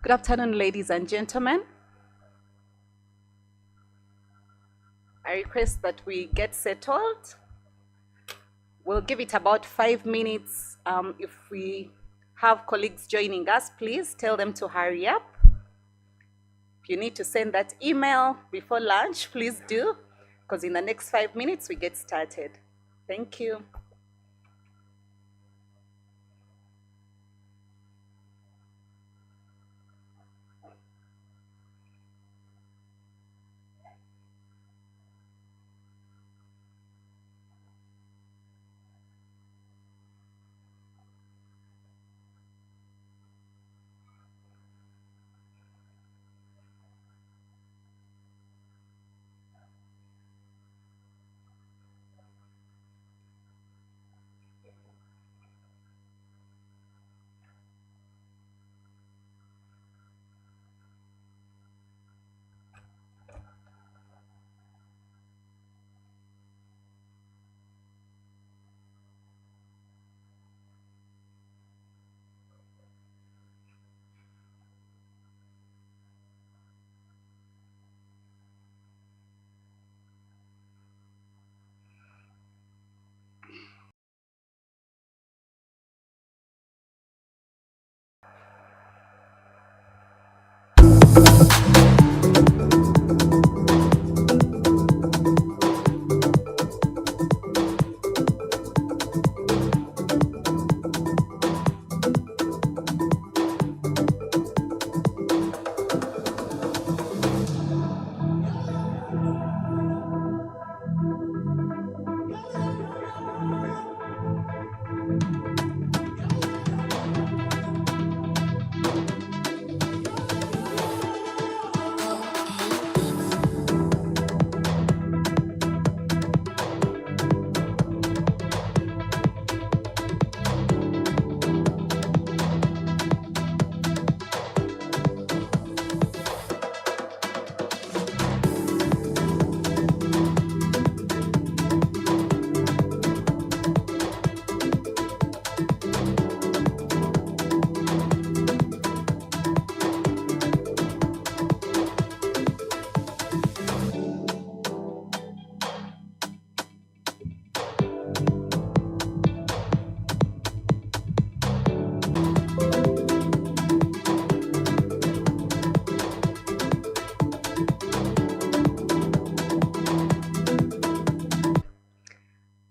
Good afternoon, ladies and gentlemen. I request that we get settled. We'll give it about 5 minutes. If we have colleagues joining us, please tell them to hurry up. If you need to send that email before lunch, please do, because in the next 5 minutes we get started. Thank you.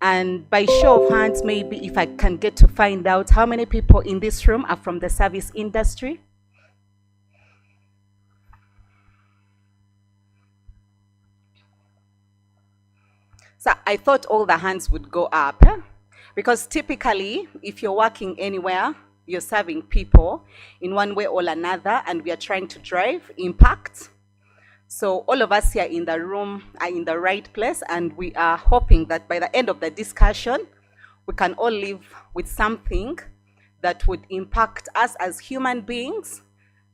And by show of hands, maybe if I can get to find out how many people in this room are from the service industry. So I thought all the hands would go up, because typically, if you're working anywhere, you're serving people in one way or another, and we are trying to drive impact. So all of us here in the room are in the right place, and we are hoping that by the end of the discussion, we can all live with something that would impact us as human beings,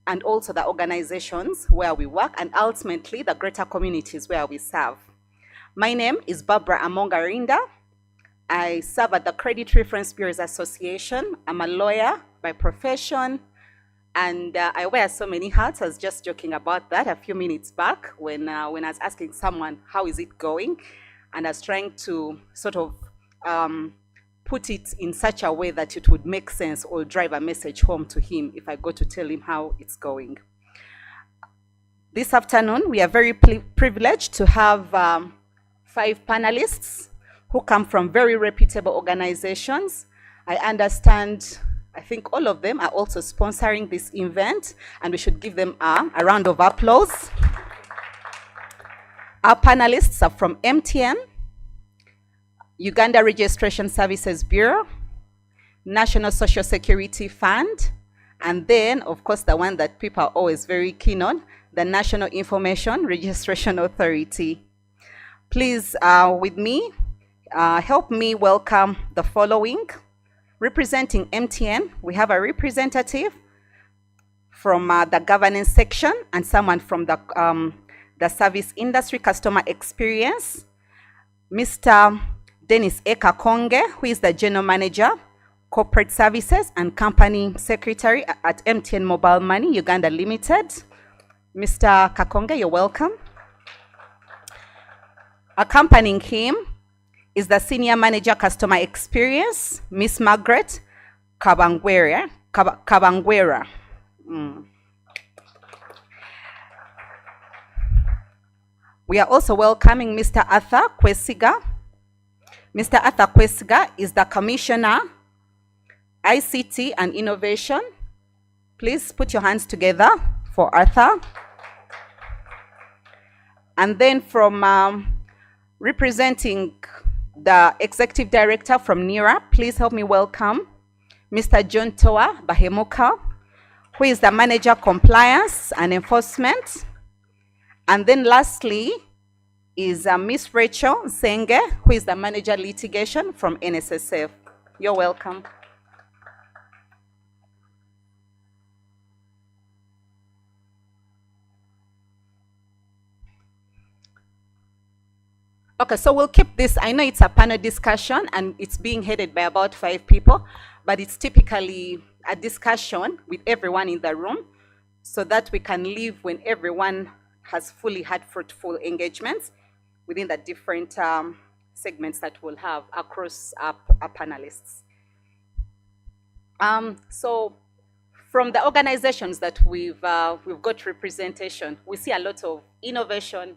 and also the organizations where we work, and ultimately the greater communities where we serve. My name is Barbara Amongarinda. I serve at the Credit Reference Bureaus Association. I'm a lawyer by profession, and I wear so many hats. I was just joking about that a few minutes back when I was asking someone, how is it going? And I was trying to sort of put it in such a way that it would make sense or drive a message home to him if I go to tell him how it's going. This afternoon, we are very privileged to have 5 panelists who come from very reputable organizations. I understand, I think all of them are also sponsoring this event, and we should give them a round of applause. Our panelists are from MTN, Uganda Registration Services Bureau, National Social Security Fund, and then, of course, the one that people are always very keen on, the National Information Registration Authority. Please, with me, help me welcome the following. Representing MTN, we have a representative from the governance section and someone from the service industry customer experience, Mr. Dennis Eka Konge, who is the general manager Corporate Services and Company Secretary at MTN Mobile Money Uganda Limited. Mr. Kakonge, you're welcome. Accompanying him is the Senior Manager Customer Experience, Miss Margaret Kabangwera. We are also welcoming Mr. Arthur Kwesiga. Mr. Arthur Kwesiga is the Commissioner, ICT and Innovation. Please put your hands together for Arthur. And then from representing the Executive Director from NERA, please help me welcome Mr. John Toa Bahemuka, who is the Manager Compliance and Enforcement. And then lastly is Miss Rachel Senge, who is the Manager Litigation from NSSF. You're welcome. Okay, so we'll keep this. I know it's a panel discussion and it's being headed by about 5 people, but it's typically a discussion with everyone in the room so that we can leave when everyone has fully had fruitful engagements within the different segments that we'll have across our panelists. So from the organizations that we've got representation, we see a lot of innovation,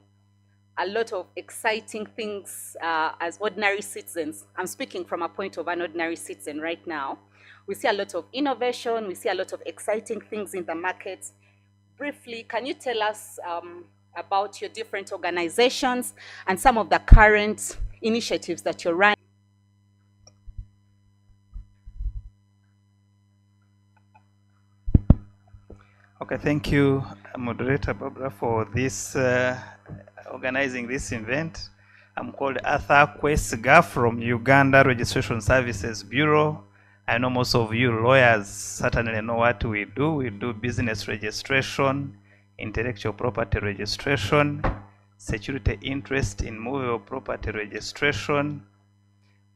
a lot of exciting things as ordinary citizens. I'm speaking from a point of an ordinary citizen right now. We see a lot of innovation, we see a lot of exciting things in the market. Briefly, can you tell us about your different organizations and some of the current initiatives that you're running? Okay, thank you, Moderator Barbara, for this organizing this event. I'm called Arthur Kwesiga from Uganda Registration Services Bureau. I know most of you lawyers certainly know what we do. We do business registration, intellectual property registration, security interest in movable property registration.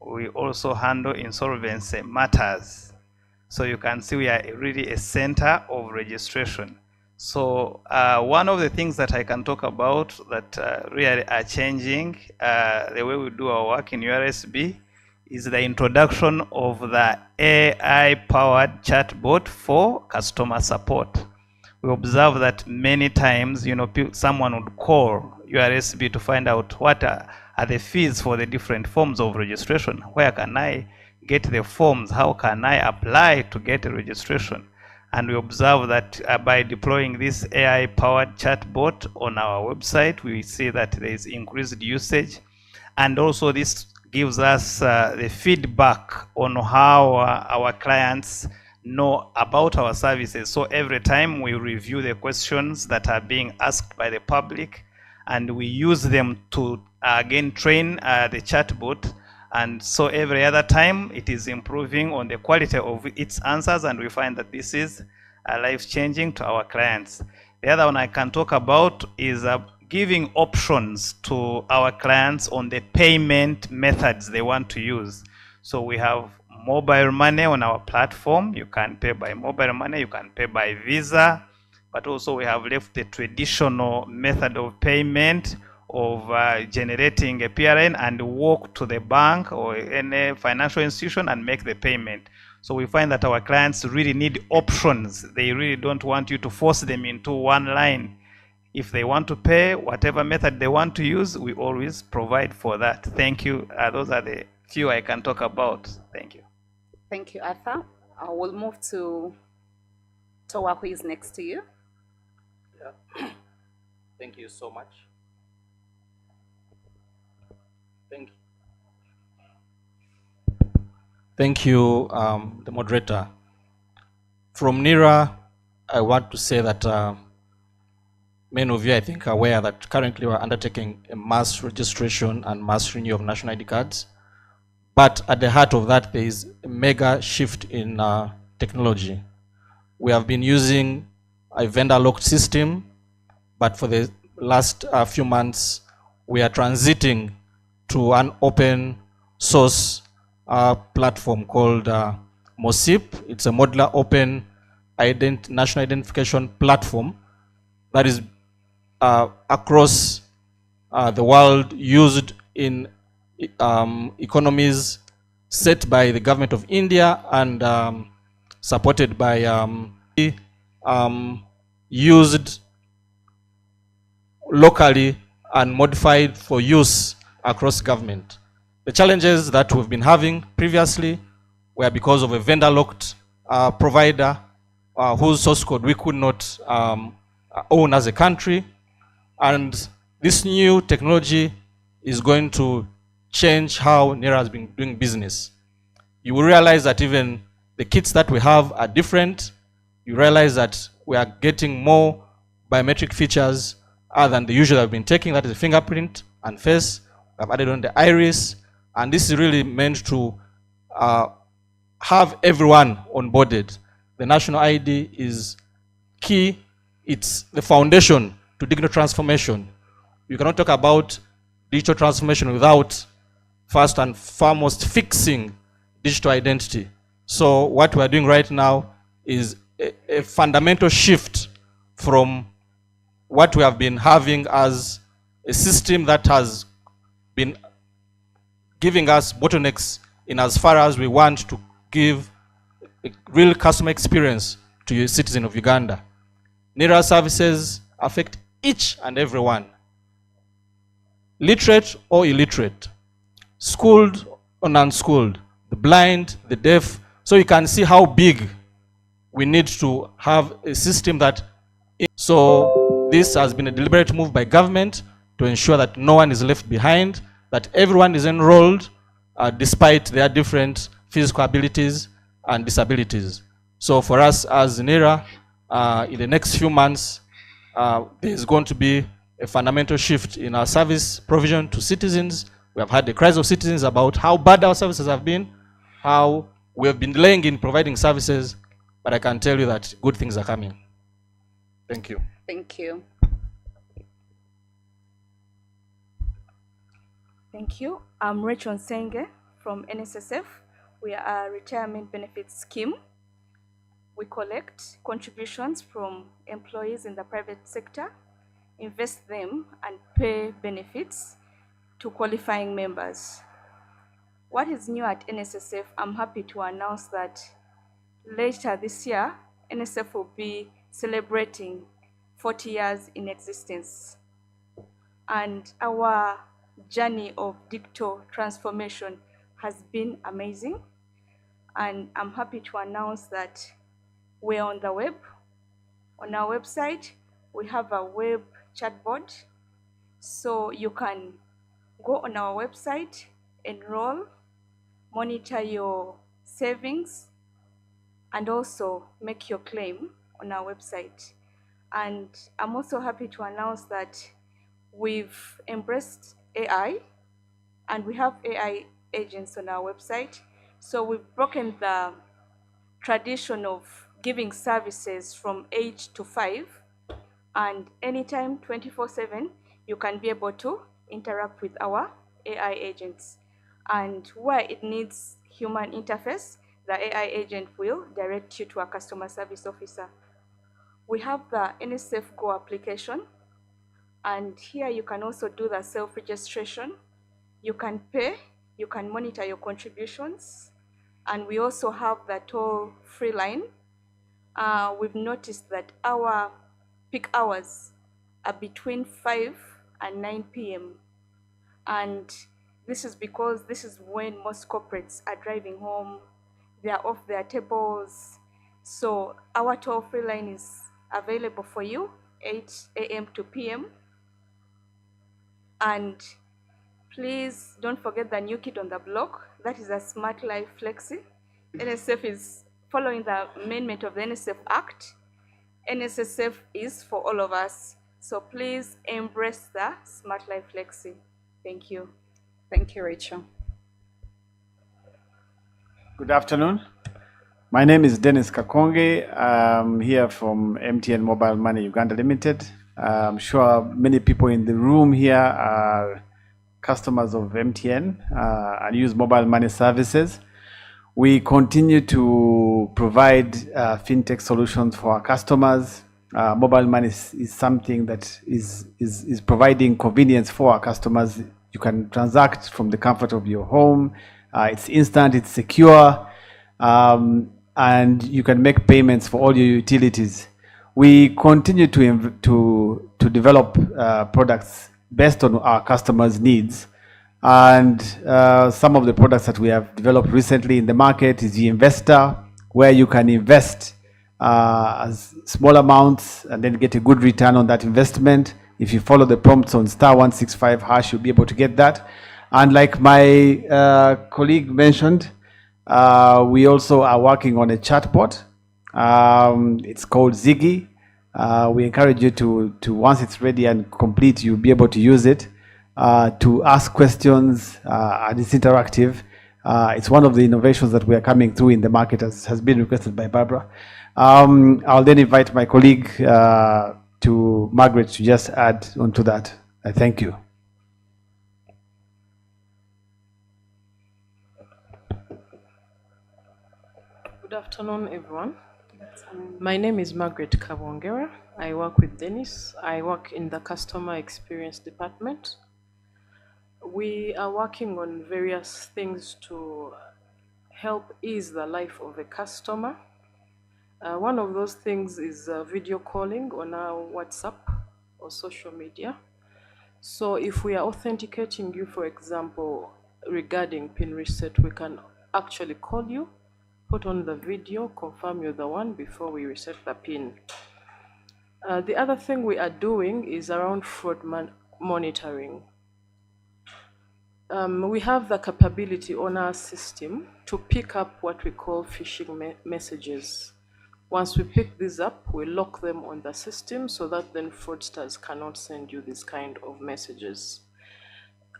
We also handle insolvency matters. So you can see we are really a center of registration. So one of the things that I can talk about that really are changing the way we do our work in URSB is the introduction of the AI-powered chatbot for customer support. We observe that many times, someone would call URSB to find out what are the fees for the different forms of registration. Where can I get the forms? How can I apply to get a registration? And we observe that by deploying this AI-powered chatbot on our website, we see that there is increased usage. And also this gives us the feedback on how our clients know about our services. So every time we review the questions that are being asked by the public, and we use them to again train the chatbot. And so every other time it is improving on the quality of its answers, and we find that this is life-changing to our clients. The other one I can talk about is giving options to our clients on the payment methods they want to use. So we have mobile money on our platform. You can pay by mobile money, you can pay by Visa, but also we have left the traditional method of payment of generating a PRN and walk to the bank or any financial institution and make the payment. So we find that our clients really need options. They really don't want you to force them into one line. If they want to pay whatever method they want to use, we always provide for that. Thank you. Those are the few I can talk about. Thank you. Thank you, Arthur. I will move to Towa, who is next to you. Yeah. Thank you so much. Thank you, the moderator. From NERA, I want to say that many of you, I think, are aware that currently we're undertaking a mass registration and mass renewal of national ID cards. But at the heart of that, there is a mega shift in technology. We have been using a vendor-locked system, but for the last few months, we are transiting to an open source platform called MOSIP. It's a modular open national identification platform that is across the world, used in economies set by the government of India and supported by used locally and modified for use across government. The challenges that we've been having previously were because of a vendor-locked provider whose source code we could not own as a country. And this new technology is going to change how NERA has been doing business. You will realize that even the kits that we have are different. You realize that we are getting more biometric features other than the usual I've been taking, that is the fingerprint and face. I've added on the iris, and this is really meant to have everyone onboarded. The national ID is key. It's the foundation to digital transformation. You cannot talk about digital transformation without first and foremost fixing digital identity. So what we're doing right now is a fundamental shift from what we have been having as a system that has been giving us bottlenecks in as far as we want to give a real customer experience to a citizen of Uganda. NERA services affect each and every one, literate or illiterate, schooled or unschooled, the blind, the deaf. So you can see how big we need to have a system that. So this has been a deliberate move by government to ensure that no one is left behind, that everyone is enrolled despite their different physical abilities and disabilities. So for us as NERA, in the next few months, there's going to be a fundamental shift in our service provision to citizens. We have had the cries of citizens about how bad our services have been, how we have been delaying in providing services, but I can tell you that good things are coming. Thank you. Thank you. Thank you. I'm Rachel Nsenge from NSSF. We are a retirement benefits scheme. We collect contributions from employees in the private sector, invest them, and pay benefits to qualifying members. What is new at NSSF? I'm happy to announce that later this year, NSSF will be celebrating 40 years in existence. And our journey of digital transformation has been amazing. And I'm happy to announce that we're on the web. On our website, we have a web chatbot. So you can go on our website, enroll, monitor your savings, and also make your claim on our website. And I'm also happy to announce that we've embraced AI, and we have AI agents on our website. So we've broken the tradition of giving services from 8 to 5, and anytime 24/7 you can be able to interact with our AI agents. And where it needs human interface, the AI agent will direct you to a customer service officer. We have the NSSF Go application, and here you can also do the self-registration. You can pay, you can monitor your contributions, and we also have the toll-free line. We've noticed that our peak hours are between 5 and 9 p.m. And this is because this is when most corporates are driving home, they are off their tables. So our toll-free line is available for you 8 a.m. to p.m. And please don't forget the new kid on the block, that is a Smart Life Flexi. NSSF is following the amendment of the NSSF Act. NSSF is for all of us. So please embrace the Smart Life Flexi. Thank you. Thank you, Rachel. Good afternoon. My name is Dennis Kakonge. I'm here from MTN Mobile Money Uganda Limited. I'm sure many people in the room here are customers of MTN and use mobile money services. We continue to provide fintech solutions for our customers. Mobile money is something that is providing convenience for our customers. You can transact from the comfort of your home. It's instant, it's secure, and you can make payments for all your utilities. We continue to develop products based on our customers' needs. And some of the products that we have developed recently in the market is the Investor, where you can invest as small amounts and then get a good return on that investment. If you follow the prompts on *165#, you'll be able to get that. And like my colleague mentioned, we also are working on a chatbot. It's called Ziggy. We encourage you to once it's ready and complete, you'll be able to use it to ask questions, and it's interactive. It's one of the innovations that we are coming through in the market, as has been requested by Barbara. I'll then invite my colleague to Margaret to just add onto that. I thank you. Good afternoon, everyone. My name is Margaret Kabongera. I work with Dennis. I work in the customer experience department. We are working on various things to help ease the life of a customer. One of those things is video calling on our WhatsApp or social media. So if we are authenticating you, for example, regarding PIN reset, we can actually call you, put on the video, confirm you're the one before we reset the PIN. The other thing we are doing is around fraud monitoring. We have the capability on our system to pick up what we call phishing messages. Once we pick these up, we lock them on the system so that then fraudsters cannot send you this kind of messages.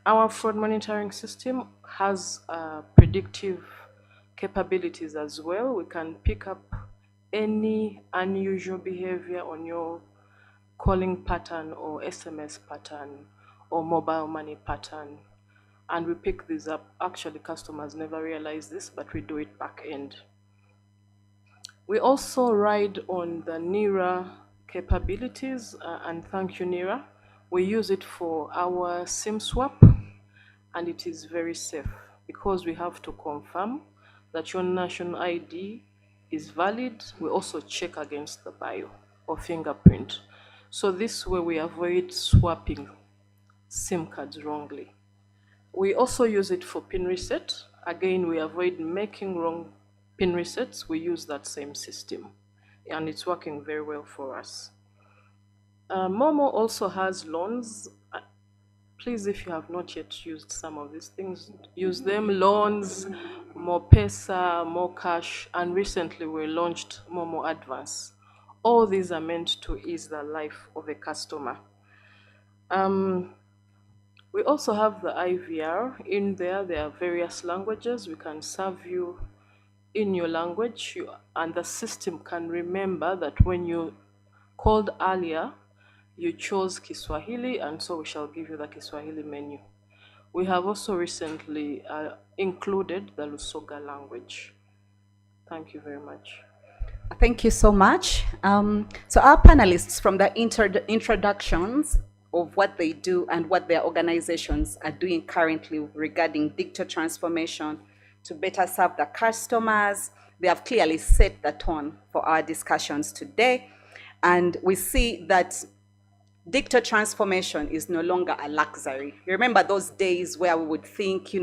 Our fraud monitoring system has predictive capabilities as well. We can pick up any unusual behavior on your calling pattern or SMS pattern or mobile money pattern, and we pick these up. Actually, customers never realize this, but we do it back end. We also ride on the NIRA capabilities, and thank you, NIRA. We use it for our SIM swap, and it is very safe because we have to confirm that your national ID is valid. We also check against the bio or fingerprint. So this way we avoid swapping SIM cards wrongly. We also use it for PIN reset. Again, we avoid making wrong PIN resets. We use that same system, and it's working very well for us. Momo also has loans. Please, if you have not yet used some of these things, use them. Loans, more Pesa, more cash, and recently we launched Momo Advance. All these are meant to ease the life of a customer. We also have the IVR. In there, there are various languages. We can serve you in your language, and the system can remember that when you called earlier, you chose Kiswahili, and so we shall give you the Kiswahili menu. We have also recently included the Lusoga language. Thank you very much. Thank you so much. So our panelists, from the introductions of what they do and what their organizations are doing currently regarding digital transformation to better serve the customers, they have clearly set the tone for our discussions today. And we see that digital transformation is no longer a luxury. You remember those days where we would think,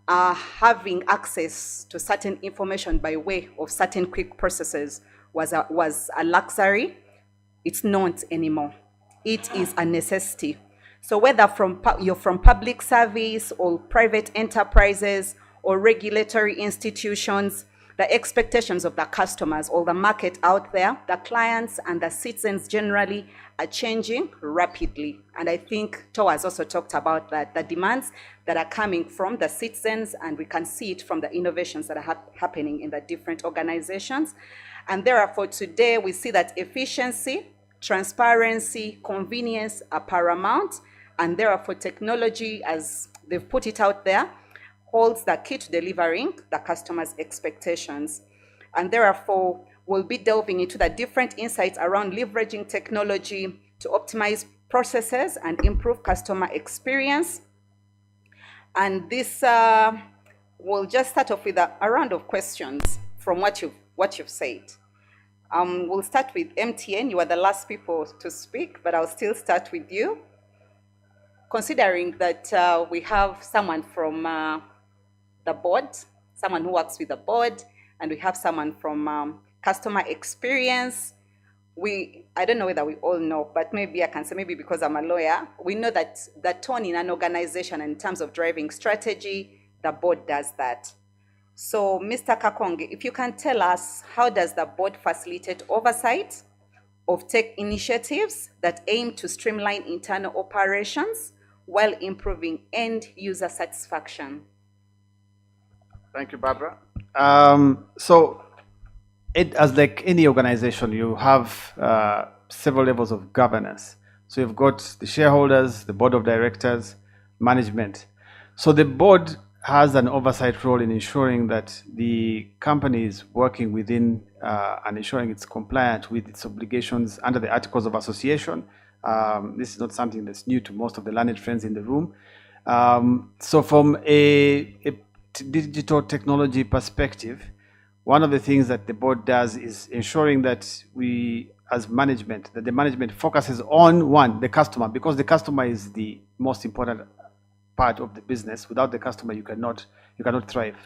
having access to certain information by way of certain quick processes was a luxury. It's not anymore. It is a necessity. So whether you're from public service or private enterprises or regulatory institutions, the expectations of the customers or the market out there, the clients and the citizens generally are changing rapidly. And I think Toa has also talked about that, the demands that are coming from the citizens, and we can see it from the innovations that are happening in the different organizations. And therefore today we see that efficiency, transparency, convenience are paramount, and therefore technology, as they've put it out there, holds the key to delivering the customer's expectations. And therefore, we'll be delving into the different insights around leveraging technology to optimize processes and improve customer experience. And this we'll just start off with a round of questions from what you've said. We'll start with MTN. You are the last people to speak, but I'll still start with you. Considering that we have someone from the board, someone who works with the board, and we have someone from customer experience. I don't know whether we all know, but maybe I can say, maybe because I'm a lawyer, we know that the tone in an organization in terms of driving strategy, the board does that. So, Mr. Kakonge, if you can tell us, how does the board facilitate oversight of tech initiatives that aim to streamline internal operations while improving end user satisfaction? Thank you, Barbara. So, as like any organization, you have several levels of governance. So you've got the shareholders, the board of directors, management. So the board has an oversight role in ensuring that the company is working within and ensuring it's compliant with its obligations under the Articles of Association. This is not something that's new to most of the learned friends in the room. So from a digital technology perspective, one of the things that the board does is ensuring that as management, that the management focuses on the customer, because the customer is the most important part of the business. Without the customer, you cannot thrive.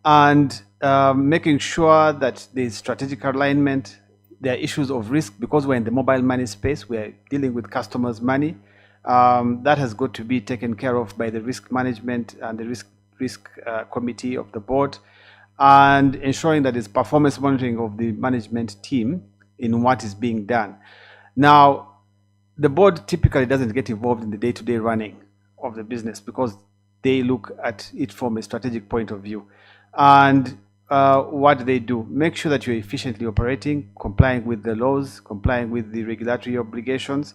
And making sure that there's strategic alignment. There are issues of risk, because we're in the mobile money space. We're dealing with customers' money. That has got to be taken care of by the risk management and the risk committee of the board, and ensuring that there's performance monitoring of the management team in what is being done. Now, the board typically doesn't get involved in the day-to-day running of the business, because they look at it from a strategic point of view. And what do they do? Make sure that you're efficiently operating, complying with the laws, complying with the regulatory obligations,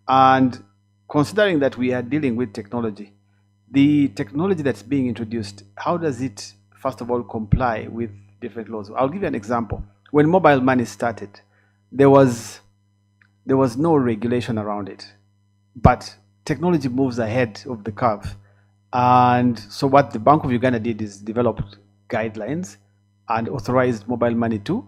and considering that we are dealing with technology. The technology that's being introduced, how does it, first of all, comply with different laws? I'll give you an example. When mobile money started, there was no regulation around it, but technology moves ahead of the curve. And so what the Bank of Uganda did is developed guidelines and authorized mobile money to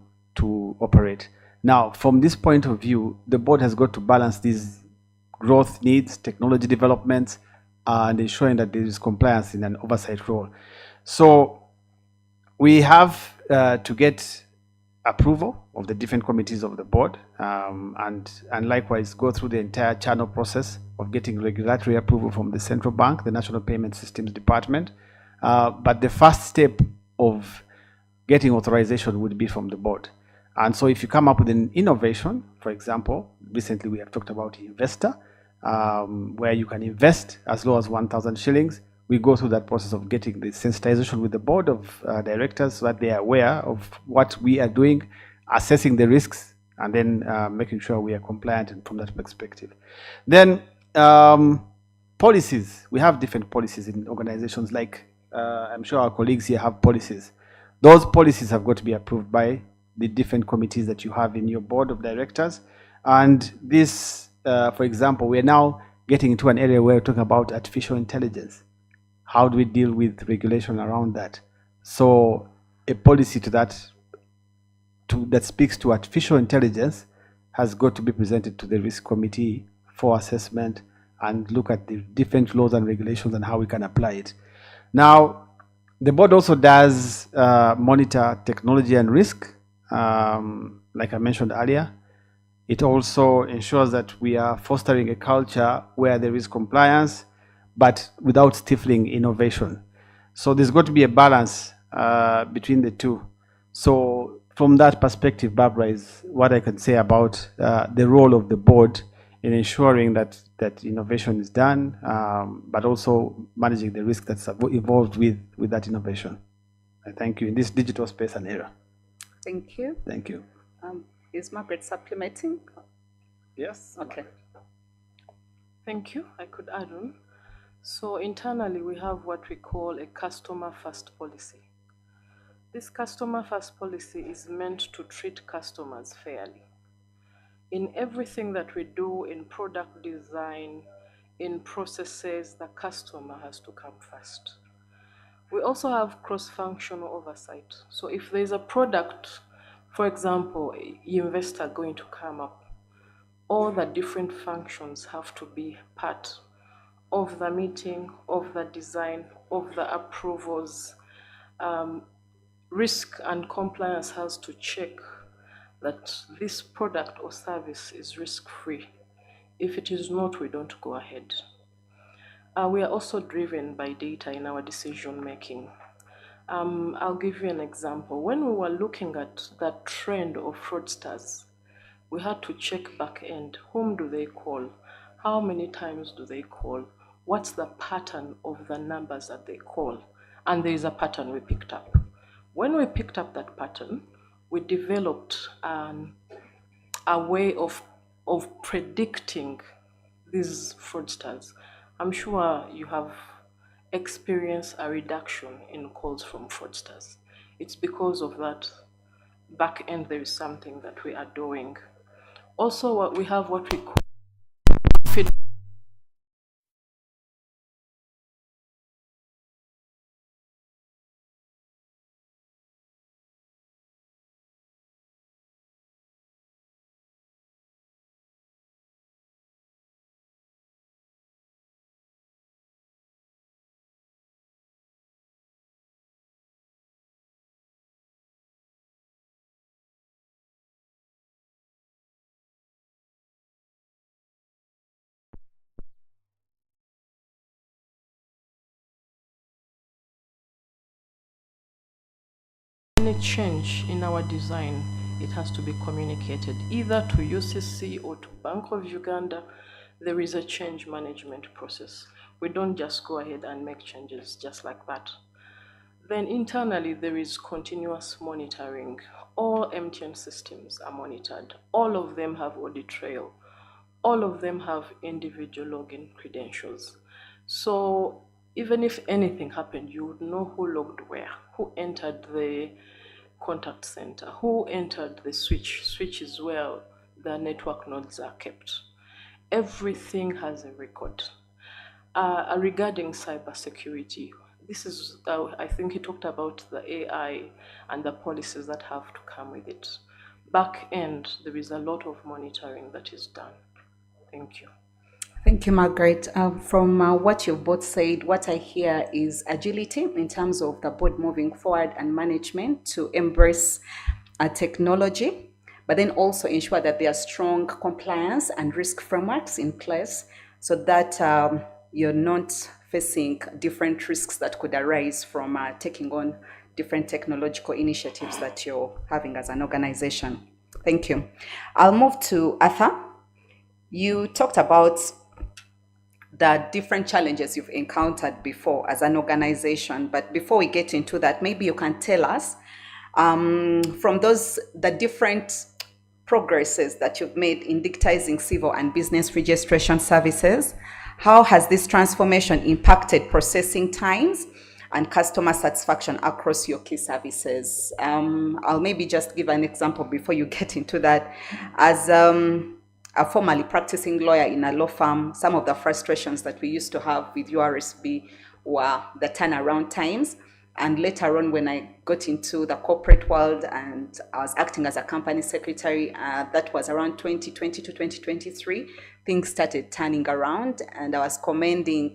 operate. Now, from this point of view, the board has got to balance these growth needs, technology developments, and ensuring that there is compliance in an oversight role. So we have to get approval of the different committees of the board, and likewise go through the entire channel process of getting regulatory approval from the central bank, the National Payment Systems Department. But the first step of getting authorization would be from the board. And so if you come up with an innovation, for example, recently we have talked about Investor, where you can invest as low as 1,000 shillings. We go through that process of getting the sensitization with the board of directors, so that they are aware of what we are doing, assessing the risks, and then making sure we are compliant from that perspective. Then policies. We have different policies in organizations, like I'm sure our colleagues here have policies. Those policies have got to be approved by the different committees that you have in your board of directors. And this, for example, we are now getting into an area where we're talking about artificial intelligence. How do we deal with regulation around that? So a policy that speaks to artificial intelligence has got to be presented to the risk committee for assessment, and look at the different laws and regulations and how we can apply it. Now, the board also does monitor technology and risk, like I mentioned earlier. It also ensures that we are fostering a culture where there is compliance, but without stifling innovation. So there's got to be a balance between the two. So from that perspective, Barbara, is what I can say about the role of the board in ensuring that innovation is done, but also managing the risk that's involved with that innovation. I thank you in this digital space and era. Thank you. Thank you. Is Margaret supplementing? Yes. Okay. Thank you. I could add on. So internally, we have what we call a customer first policy. This customer first policy is meant to treat customers fairly. In everything that we do, in product design, in processes, the customer has to come first. We also have cross-functional oversight. So if there's a product, for example, investor going to come up, all the different functions have to be part of the meeting, of the design, of the approvals. Risk and compliance has to check that this product or service is risk-free. If it is not, we don't go ahead. We are also driven by data in our decision making. I'll give you an example. When we were looking at that trend of fraudsters, we had to check back end. Whom do they call? How many times do they call? What's the pattern of the numbers that they call? And there is a pattern we picked up. When we picked up that pattern, we developed a way of predicting these fraudsters. I'm sure you have experienced a reduction in calls from fraudsters. It's because of that back end there is something that we are doing. Also, we have what we call feedback. Any change in our design, it has to be communicated either to UCC or to Bank of Uganda. There is a change management process. We don't just go ahead and make changes just like that. Then internally, there is continuous monitoring. All MTN systems are monitored. All of them have audit trail. All of them have individual login credentials. So even if anything happened, you would know who logged where, who entered the contact center, who entered the switch. Switch is where the network nodes are kept. Everything has a record. Regarding cybersecurity, this is, I think he talked about the AI and the policies that have to come with it. Back end, there is a lot of monitoring that is done. Thank you. Thank you, Margaret. From what you've both said, what I hear is agility in terms of the board moving forward and management to embrace technology, but then also ensure that there are strong compliance and risk frameworks in place so that you're not facing different risks that could arise from taking on different technological initiatives that you're having as an organization. Thank you. I'll move to Arthur. You talked about the different challenges you've encountered before as an organization. But before we get into that, maybe you can tell us from the different progresses that you've made in digitizing civil and business registration services, how has this transformation impacted processing times and customer satisfaction across your key services? I'll maybe just give an example before you get into that. As a formerly practicing lawyer in a law firm, some of the frustrations that we used to have with URSB were the turnaround times. And later on, when I got into the corporate world and I was acting as a company secretary, that was around 2020 to 2023, things started turning around. And I was commending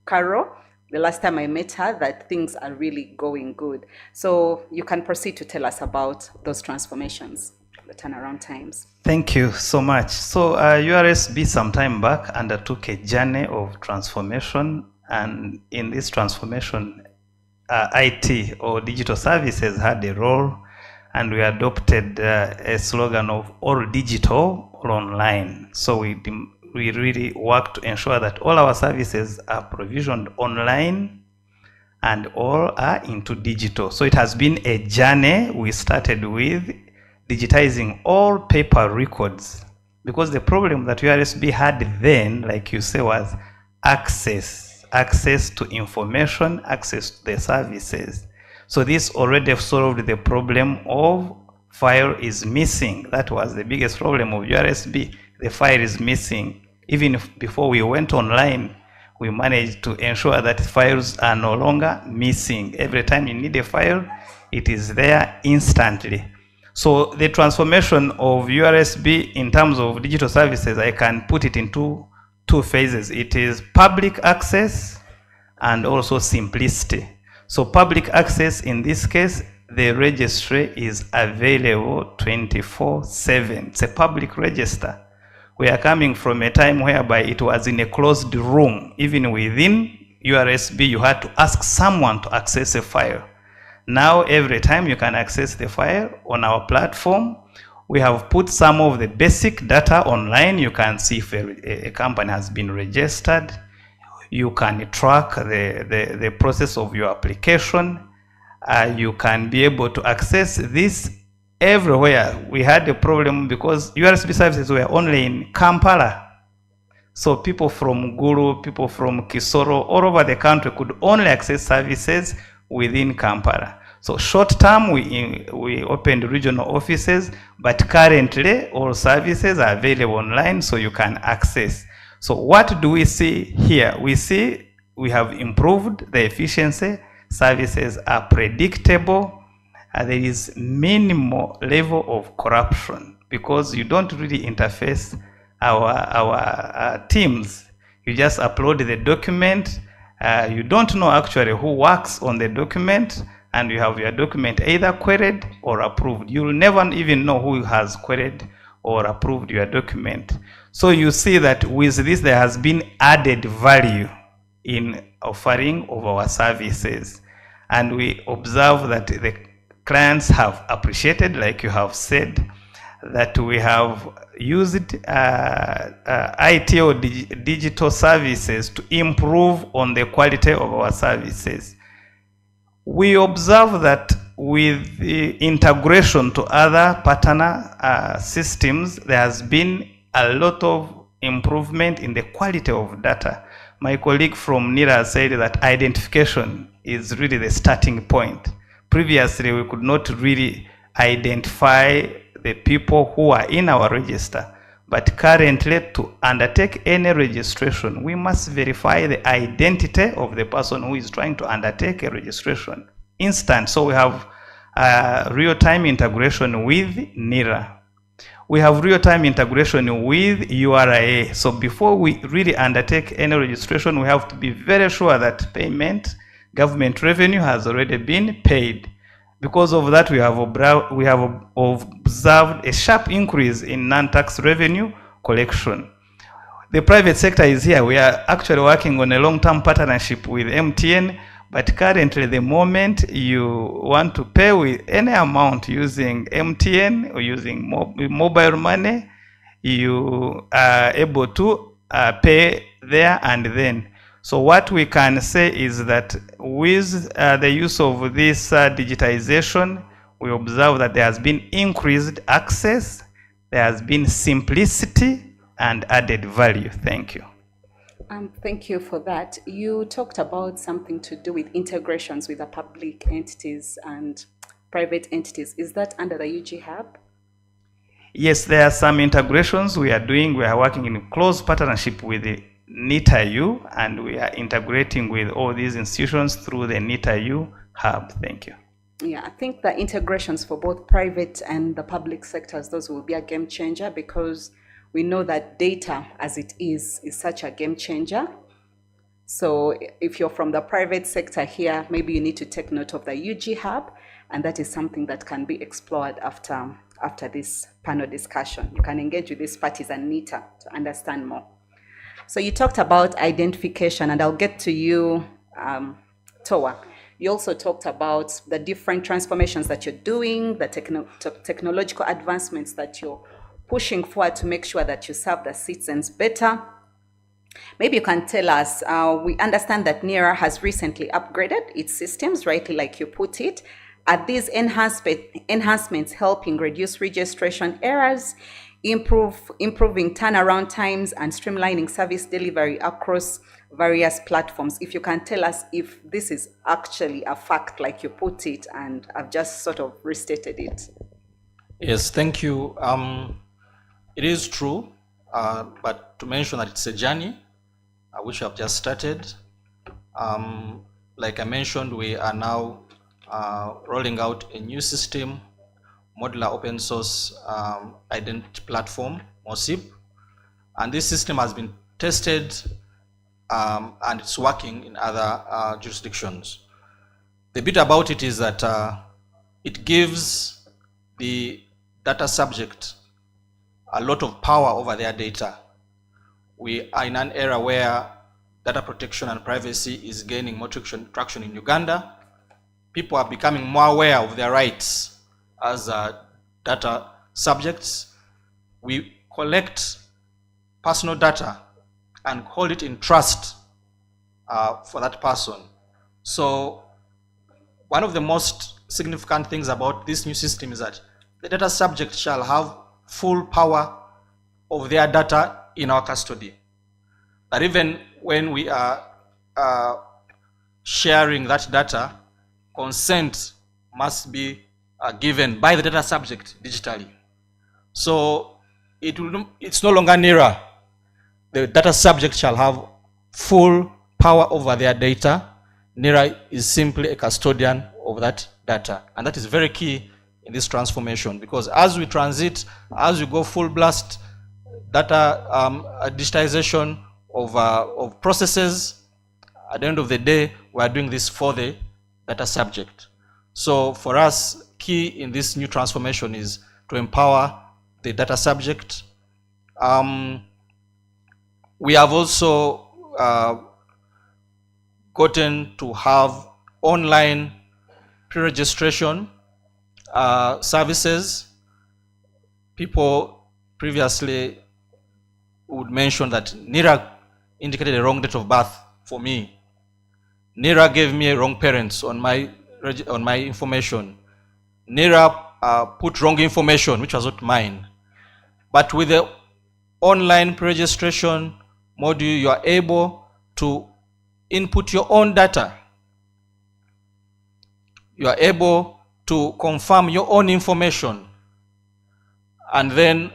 Carol the last time I met her that things are really going good. So you can proceed to tell us about those transformations, the turnaround times. Thank you so much. So URSB some time back undertook a journey of transformation, and in this transformation, IT or digital services had a role, and we adopted a slogan of all digital, all online. So we really work to ensure that all our services are provisioned online and all are into digital. So it has been a journey. We started with digitizing all paper records, because the problem that URSB had then, like you say, was access access to information, access to the services. So this already solved the problem of file is missing. That was the biggest problem of URSB. The file is missing. Even before we went online, we managed to ensure that files are no longer missing. Every time you need a file, it is there instantly. So the transformation of URSB in terms of digital services, I can put it into two phases. It is public access and also simplicity. So public access, in this case, the registry is available 24/7. It's a public register. We are coming from a time whereby it was in a closed room. Even within URSB, you had to ask someone to access a file. Now, every time you can access the file on our platform. We have put some of the basic data online. You can see if a company has been registered. You can track the process of your application. You can be able to access this everywhere. We had a problem because URSB services were only in Kampala. So people from Gulu, people from Kisoro, all over the country could only access services within Kampala. So short term, we opened regional offices, but currently all services are available online, so you can access. So what do we see here? We see we have improved the efficiency. Services are predictable. There is minimal level of corruption because you don't really interface our teams. You just upload the document. You don't know actually who works on the document, and you have your document either queried or approved. You will never even know who has queried or approved your document. So you see that with this there has been added value in offering of our services, and we observe that the clients have appreciated, like you have said, that we have used IT or digital services to improve on the quality of our services. We observe that with the integration to other partner systems, there has been a lot of improvement in the quality of data. My colleague from NIRA said that identification is really the starting point. Previously, we could not really identify the people who are in our register. But currently, to undertake any registration, we must verify the identity of the person who is trying to undertake a registration. Instant. So we have real-time integration with NIRA. We have real-time integration with URA. So before we really undertake any registration, we have to be very sure that payment, government revenue has already been paid. Because of that, we have observed a sharp increase in non-tax revenue collection. The private sector is here. We are actually working on a long-term partnership with MTN, but currently the moment you want to pay with any amount using MTN or using mobile money, you are able to pay there and then. So what we can say is that with the use of this digitization, we observe that there has been increased access, there has been simplicity and added value. Thank you. Thank you for that. You talked about something to do with integrations with the public entities and private entities. Is that under the UG Hub? Yes, there are some integrations we are doing. We are working in close partnership with the NITA-U, and we are integrating with all these institutions through the NITA-U Hub. Thank you. Yeah, I think the integrations for both private and the public sectors, those will be a game changer, because we know that data as it is such a game changer. So if you're from the private sector here, maybe you need to take note of the UG Hub, and that is something that can be explored after this panel discussion. You can engage with these parties and NITA to understand more. So you talked about identification, and I'll get to you, Towa. You also talked about the different transformations that you're doing, the technological advancements that you're pushing forward to make sure that you serve the citizens better. Maybe you can tell us, we understand that NIRA has recently upgraded its systems, rightly like you put it. Are these enhancements helping reduce registration errors? improving turnaround times and streamlining service delivery across various platforms. If you can tell us if this is actually a fact like you put it, and I've just sort of restated it. Yes, thank you. It is true, but to mention that it's a journey which I've just started. Like I mentioned, we are now rolling out a new system, modular open source identity platform, MOSIP, and this system has been tested and it's working in other jurisdictions. The bit about it is that it gives the data subject a lot of power over their data. We are in an era where data protection and privacy is gaining more traction in Uganda. People are becoming more aware of their rights as data subjects. We collect personal data and hold it in trust for that person. So one of the most significant things about this new system is that the data subject shall have full power of their data in our custody. That even when we are sharing that data, consent must be given by the data subject digitally. So it's no longer NERA. The data subject shall have full power over their data. NERA is simply a custodian of that data. And that is very key in this transformation, because as we transit, as we go full blast data digitization of processes, at the end of the day, we are doing this for the data subject. So for us, key in this new transformation is to empower the data subject. We have also gotten to have online pre-registration services. People previously would mention that NERA indicated a wrong date of birth for me. NERA gave me wrong parents on my information. NERA put wrong information, which was not mine. But with the online pre-registration module, you are able to input your own data. You are able to confirm your own information, and then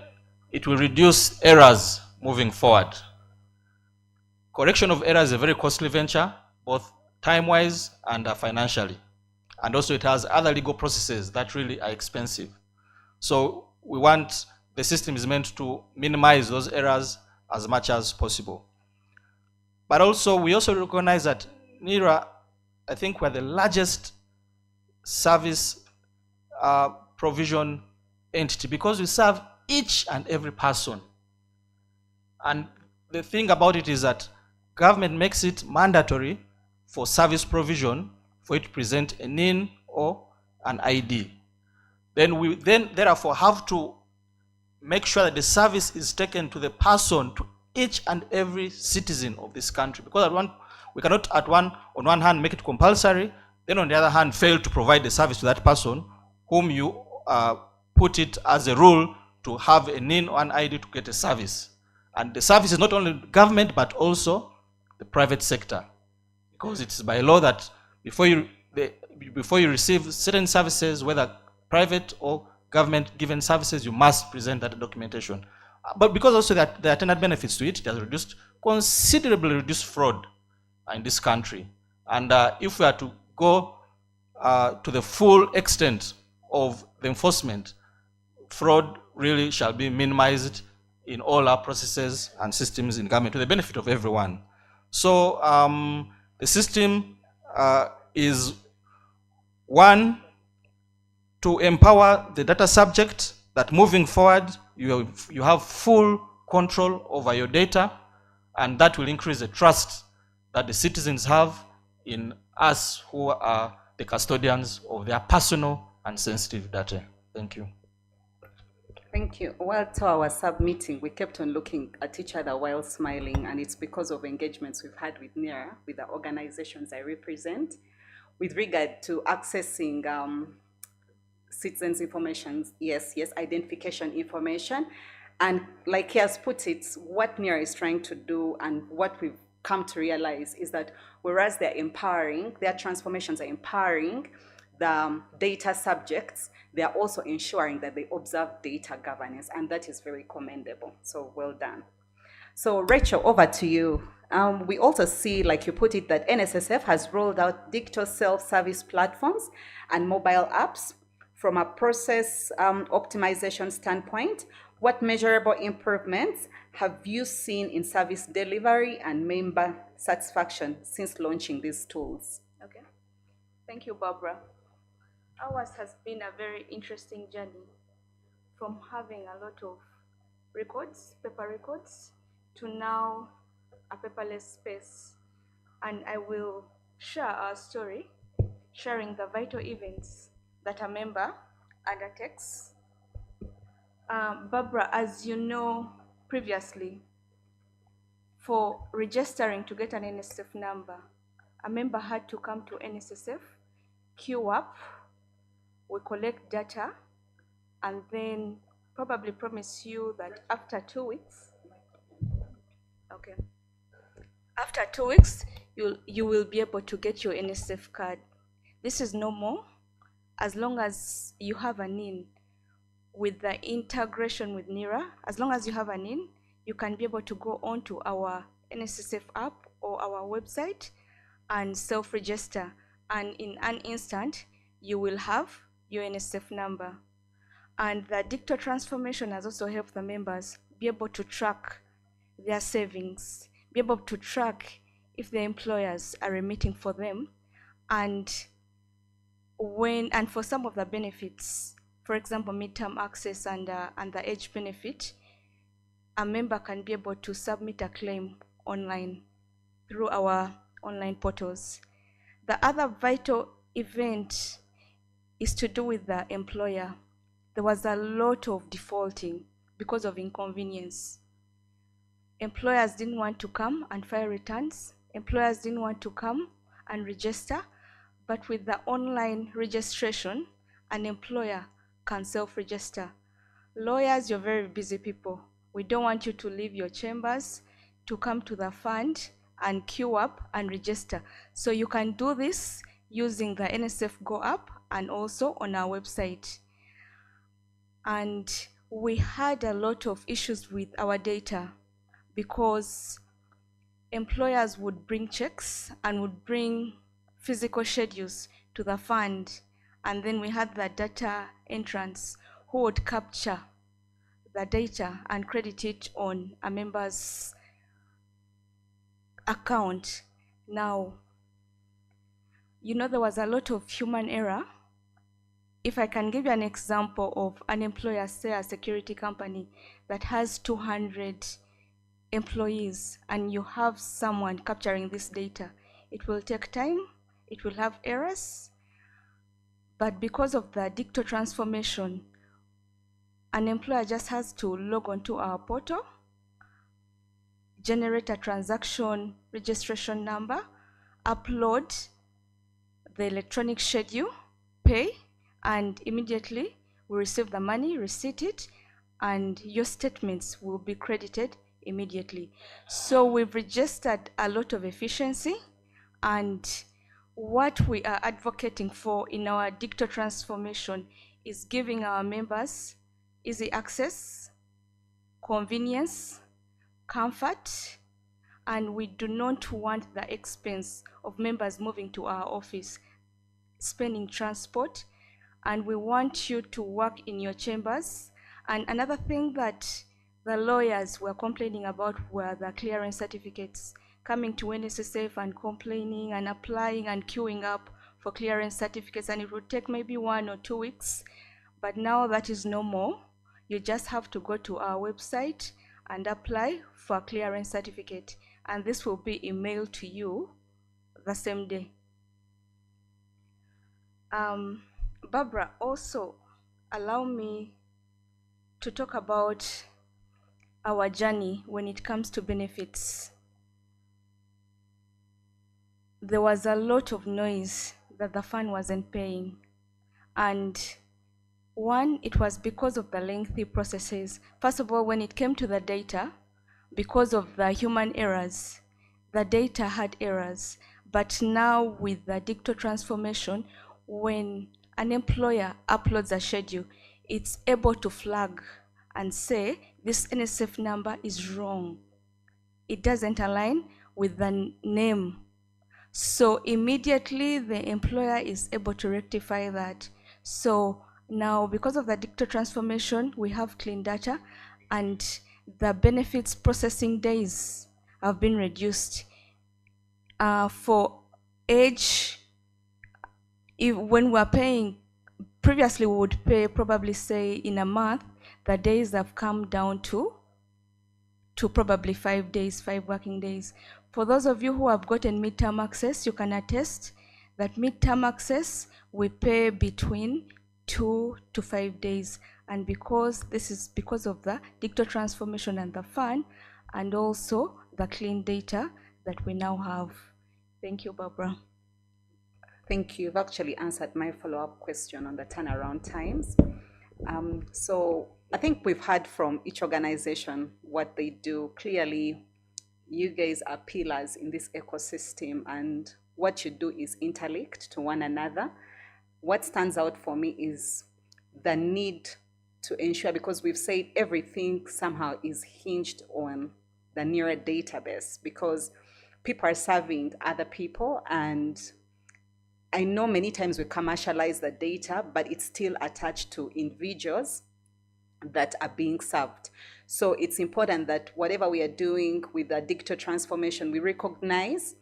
it will reduce errors moving forward. Correction of errors is a very costly venture, both time-wise and financially. And also it has other legal processes that really are expensive. So the system is meant to minimize those errors as much as possible. But also, we also recognize that NERA, I think we're the largest service provision entity, because we serve each and every person. And the thing about it is that government makes it mandatory for service provision for it to present a NIN or an ID. Then we therefore have to make sure that the service is taken to the person, to each and every citizen of this country. Because we cannot on one hand make it compulsory, then on the other hand fail to provide the service to that person whom you put it as a rule to have a NIN or an ID to get a service. And the service is not only government but also the private sector, because it's by law that before you receive certain services, whether private or government given services, you must present that documentation. But because also that there are attendant benefits to it, it has considerably reduced fraud in this country. And if we are to go to the full extent of the enforcement, fraud really shall be minimized in all our processes and systems in government to the benefit of everyone. So the system is one, to empower the data subject, that moving forward you have full control over your data, and that will increase the trust that the citizens have in us who are the custodians of their personal and sensitive data. Thank you. Thank you. Well, to our sub-meeting, we kept on looking at each other while smiling, and it's because of engagements we've had with NERA, with the organizations I represent, with regard to accessing citizens' information, yes, identification information. And like he has put it, what NIRA is trying to do and what we've come to realize is that whereas they're empowering, their transformations are empowering the data subjects, they are also ensuring that they observe data governance, and that is very commendable. So well done. So Rachel, over to you. We also see, like you put it, that NSSF has rolled out digital self-service platforms and mobile apps. From a process optimization standpoint, what measurable improvements have you seen in service delivery and member satisfaction since launching these tools? Okay. Thank you, Barbara. Ours has been a very interesting journey from having a lot of records, paper records, to now a paperless space. And I will share our story, sharing the vital events that a member undertakes. Barbara, as you know previously, for registering to get an NSSF number, a member had to come to NSSF, queue up, we collect data, and then probably promise you that after 2 weeks, okay, after 2 weeks, you will be able to get your NSSF card. This is no more. As long as you have an in with the integration with NIRA, as long as you have an in, you can be able to go on to our NSSF app or our website and self-register. And in an instant, you will have your NSSF number. And the digital transformation has also helped the members be able to track their savings, be able to track if their employers are remitting for them, and for some of the benefits, for example, midterm access and the age benefit, a member can be able to submit a claim online through our online portals. The other vital event is to do with the employer. There was a lot of defaulting because of inconvenience. Employers didn't want to come and file returns. Employers didn't want to come and register. But with the online registration, an employer can self-register. Lawyers, you're very busy people. We don't want you to leave your chambers to come to the fund and queue up and register. So you can do this using the NSF Go app and also on our website. And we had a lot of issues with our data because employers would bring checks and would bring physical schedules to the fund, and then we had the data entrants who would capture the data and credit it on a member's account. Now, you know, there was a lot of human error. If I can give you an example of an employer, say a security company that has 200 employees, and you have someone capturing this data, it will take time, it will have errors, but because of the digital transformation, an employer just has to log onto our portal, generate a transaction registration number, upload the electronic schedule, pay, and immediately we receive the money, receipt it, and your statements will be credited immediately. So we've registered a lot of efficiency, and what we are advocating for in our digital transformation is giving our members easy access, convenience, comfort, and we do not want the expense of members moving to our office, spending transport, and we want you to work in your chambers. And another thing that the lawyers were complaining about were the clearance certificates, coming to NSSF and complaining and applying and queuing up for clearance certificates, and it would take maybe 1 or 2 weeks. But now that is no more. You just have to go to our website and apply for a clearance certificate, and this will be emailed to you the same day. Barbara, also allow me to talk about our journey when it comes to benefits. There was a lot of noise that the fund wasn't paying, and One, it was because of the lengthy processes. First of all, when it came to the data, because of the human errors, the data had errors. But now with the digital transformation, when an employer uploads a schedule, it's able to flag and say, this NSF number is wrong. It doesn't align with the name. So immediately the employer is able to rectify that. So now, because of the digital transformation, we have clean data, and the benefits processing days have been reduced. For age, when we're paying, previously we would pay probably say in a month, the days have come down to probably 5 days, 5 working days. For those of you who have gotten midterm access, you can attest that midterm access, we pay between 2 to 5 days. And because this is because of the digital transformation and the fund, and also the clean data that we now have. Thank you, Barbara. Thank you. You've actually answered my follow-up question on the turnaround times. So I think we've heard from each organization what they do. Clearly, you guys are pillars in this ecosystem, and what you do is interlinked to one another. What stands out for me is the need to ensure, because we've said everything somehow is hinged on the NERA database, because people are serving other people, and I know many times we commercialize the data, but it's still attached to individuals that are being served. So it's important that whatever we are doing with the digital transformation, we recognize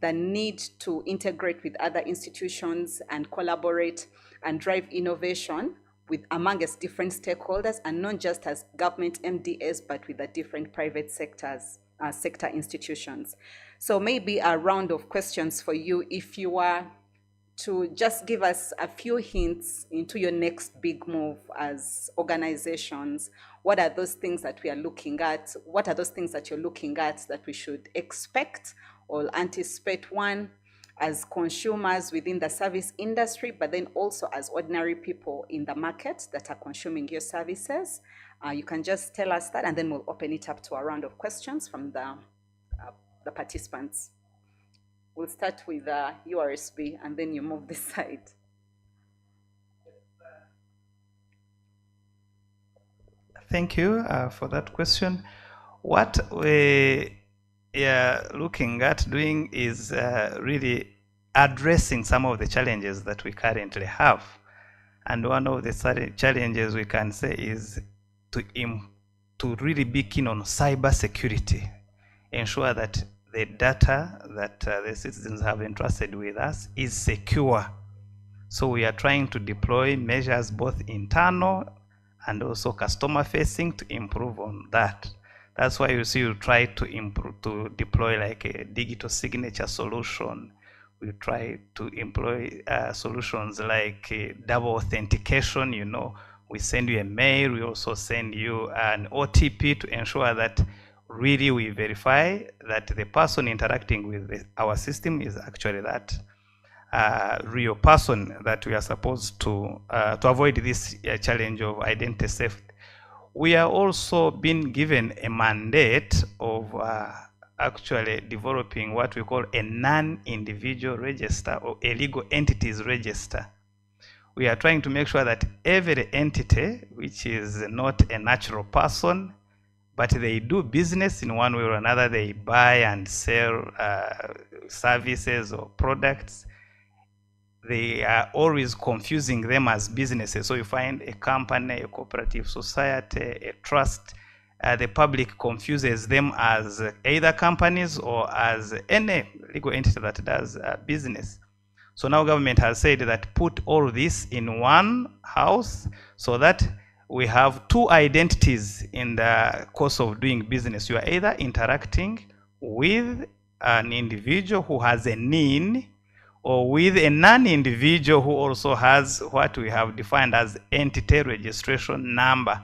the need to integrate with other institutions and collaborate and drive innovation with amongst different stakeholders, and not just as government MDS, but with the different private sectors, sector institutions. So maybe a round of questions for you, if you are to just give us a few hints into your next big move as organizations. What are those things that we are looking at? What are those things that you're looking at that we should expect or anticipate, one, as consumers within the service industry, but then also as ordinary people in the market that are consuming your services? You can just tell us that, and then we'll open it up to a round of questions from the participants. We'll start with URSB, and then you move this side. Thank you for that question. What we are looking at doing is really addressing some of the challenges that we currently have. And one of the challenges we can say is to really be keen on cyber security, ensure that the data that the citizens have entrusted with us is secure. So we are trying to deploy measures both internal and also customer facing to improve on that. That's why you see you try to deploy like a digital signature solution. We try to employ solutions like double authentication. You know, we send you a mail, we also send you an OTP to ensure that really we verify that the person interacting with our system is actually that real person that we are supposed to avoid this challenge of identity theft. We are also been given a mandate of actually developing what we call a non-individual register or a legal entities register. We are trying to make sure that every entity which is not a natural person, but they do business in one way or another, they buy and sell services or products, they are always confusing them as businesses. So you find a company, a cooperative society, a trust, the public confuses them as either companies or as any legal entity that does business. So now government has said that put all this in one house so that we have two identities in the course of doing business. You are either interacting with an individual who has a NIN, or with a non-individual who also has what we have defined as entity registration number.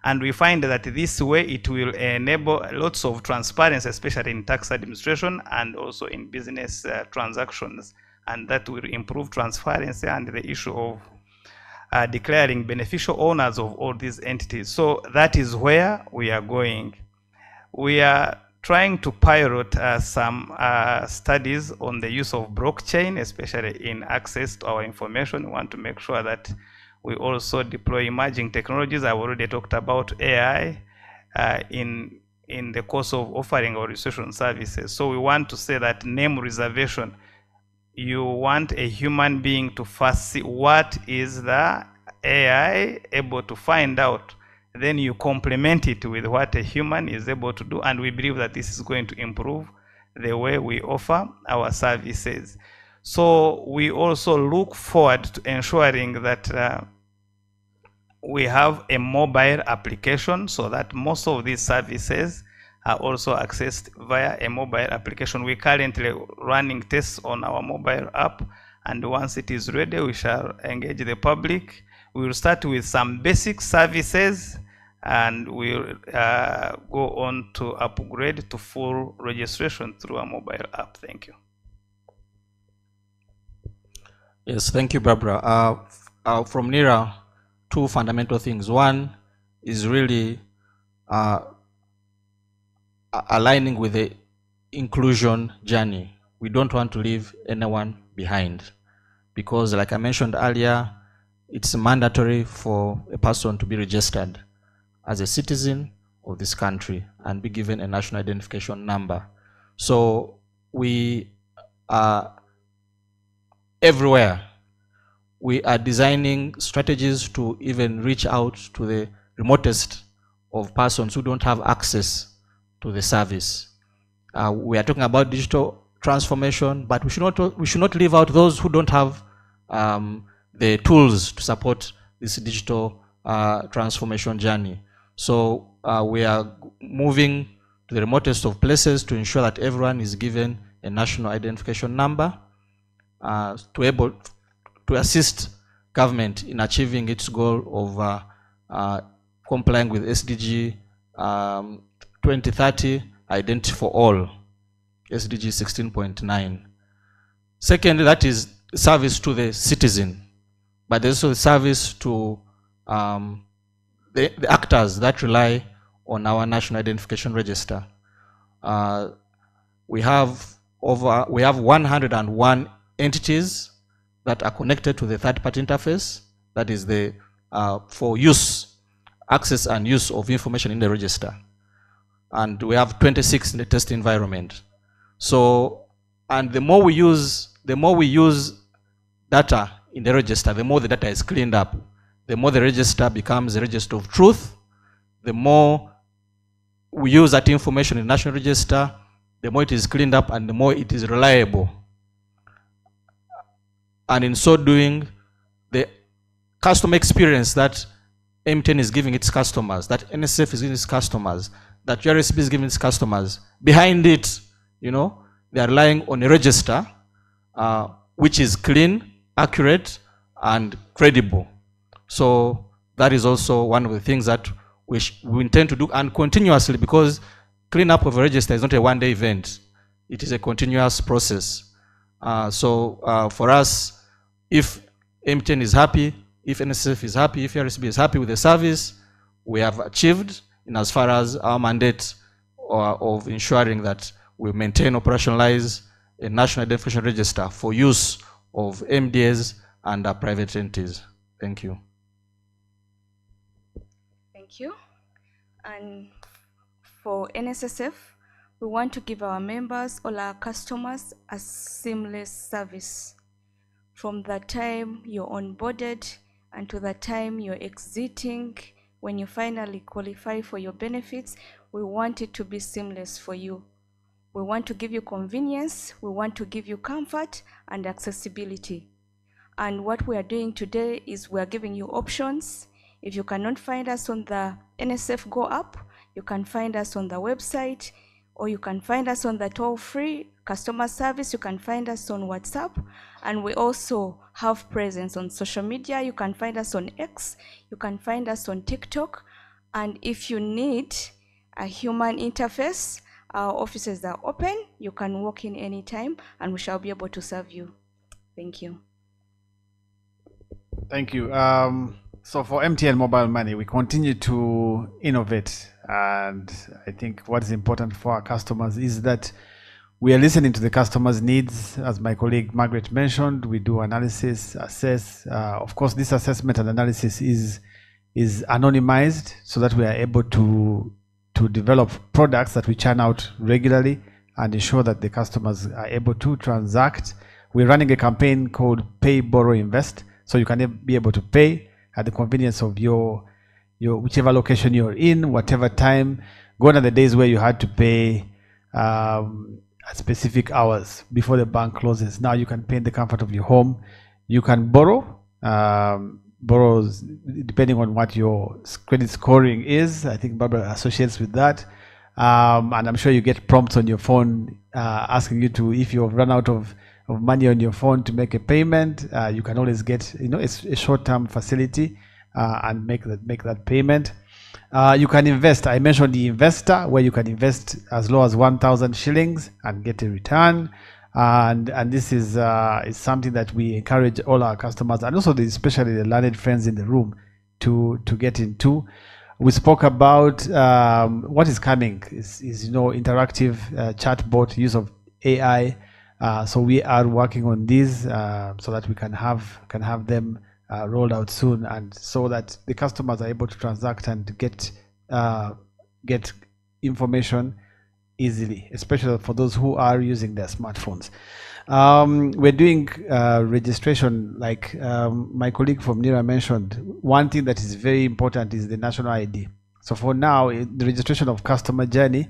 And we find that this way it will enable lots of transparency, especially in tax administration and also in business transactions. And that will improve transparency and the issue of declaring beneficial owners of all these entities. So that is where we are going. We are trying to pilot some studies on the use of blockchain, especially in access to our information. We want to make sure that we also deploy emerging technologies. I've already talked about AI in the course of offering our registration services. So we want to say that name reservation, you want a human being to first see what is the AI able to find out. Then you complement it with what a human is able to do, and we believe that this is going to improve the way we offer our services. So we also look forward to ensuring that we have a mobile application so that most of these services are also accessed via a mobile application. We currently running tests on our mobile app, and once it is ready, we shall engage the public. We will start with some basic services, and we'll go on to upgrade to full registration through a mobile app. Thank you. Yes, thank you, Barbara. From NIRA, two fundamental things. One is really aligning with the inclusion journey. We don't want to leave anyone behind, because like I mentioned earlier, it's mandatory for a person to be registered as a citizen of this country and be given a national identification number. So we are everywhere. We are designing strategies to even reach out to the remotest of persons who don't have access to the service. We are talking about digital transformation, but we should not leave out those who don't have the tools to support this digital transformation journey. So we are moving to the remotest of places to ensure that everyone is given a national identification number to assist government in achieving its goal of complying with SDG 2030, Identity for All, SDG 16.9. Secondly, that is service to the citizen, but there's also service to the actors that rely on our national identification register. We have 101 entities that are connected to the third-party interface, that is the for use, access and use of information in the register. And we have 26 in the test environment. So, and the more we use data in the register, the more the data is cleaned up. The more the register becomes a register of truth, the more we use that information in the national register, the more it is cleaned up and the more it is reliable. And in so doing, the customer experience that MTN is giving its customers, that NSF is giving its customers, that URSB is giving its customers, behind it, you know, they are relying on a register which is clean, accurate, and credible. So that is also one of the things that we intend to do, and continuously, because cleanup of a register is not a one-day event. It is a continuous process. For us, if MTN is happy, if NSF is happy, if URSB is happy with the service, we have achieved in as far as our mandate of ensuring that we maintain, operationalize a national identification register for use of MDAs and private entities. Thank you. Thank you. And for NSSF, we want to give our members, all our customers, a seamless service. From the time you're onboarded and to the time you're exiting, when you finally qualify for your benefits, we want it to be seamless for you. We want to give you convenience, we want to give you comfort and accessibility. And what we are doing today is we are giving you options. If you cannot find us on the NSF Go app, you can find us on the website, or you can find us on the toll-free customer service. You can find us on WhatsApp, and we also have presence on social media. You can find us on X, you can find us on TikTok, and if you need a human interface, our offices are open. You can walk in anytime and we shall be able to serve you. Thank you. Thank you. So for MTN Mobile Money, we continue to innovate. And I think what is important for our customers is that we are listening to the customers' needs. As my colleague Margaret mentioned, we do analysis, assess. Of course, this assessment and analysis is anonymized so that we are able to develop products that we churn out regularly and ensure that the customers are able to transact. We're running a campaign called Pay, Borrow, Invest, so you can be able to pay at the convenience of your whichever location you're in, whatever time. Gone are the days where you had to pay at specific hours before the bank closes. Now you can pay in the comfort of your home. You can borrow. Borrows depending on what your credit scoring is. I think Barbara associates with that. And I'm sure you get prompts on your phone asking you to, if you've run out of money on your phone to make a payment, you can always get, it's a short-term facility and make that payment. You can invest. I mentioned the investor, where you can invest as low as 1,000 shillings and get a return. And this is something that we encourage all our customers, and also especially the learned friends in the room, to get into. We spoke about what is coming is interactive chatbot, use of AI. So we are working on these so that we can have them rolled out soon, and so that the customers are able to transact and get information easily, especially for those who are using their smartphones. We're doing registration, like my colleague from NIRA mentioned. One thing that is very important is the national ID. So for now, the registration of customer journey,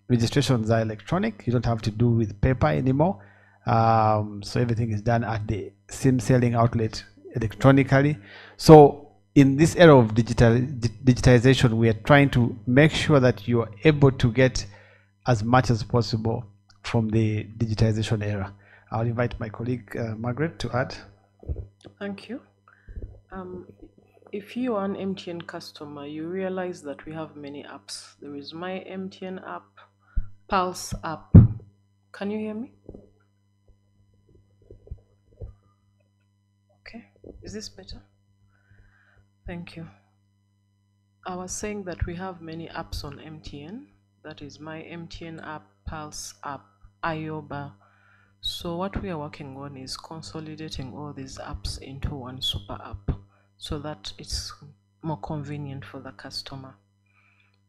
registrations are electronic. You don't have to do with paper anymore. So everything is done at the SIM selling outlet electronically. So in this era of digitization, we are trying to make sure that you are able to get as much as possible from the digitization era. I'll invite my colleague Margaret to add. Thank you. If you are an MTN customer, you realize that we have many apps. There is My MTN app, Pulse app. Can you hear me? Okay, is this better? Thank you. I was saying that we have many apps on MTN. That is My MTN app, Pulse app, IOBA. So what we are working on is consolidating all these apps into one super app so that it's more convenient for the customer.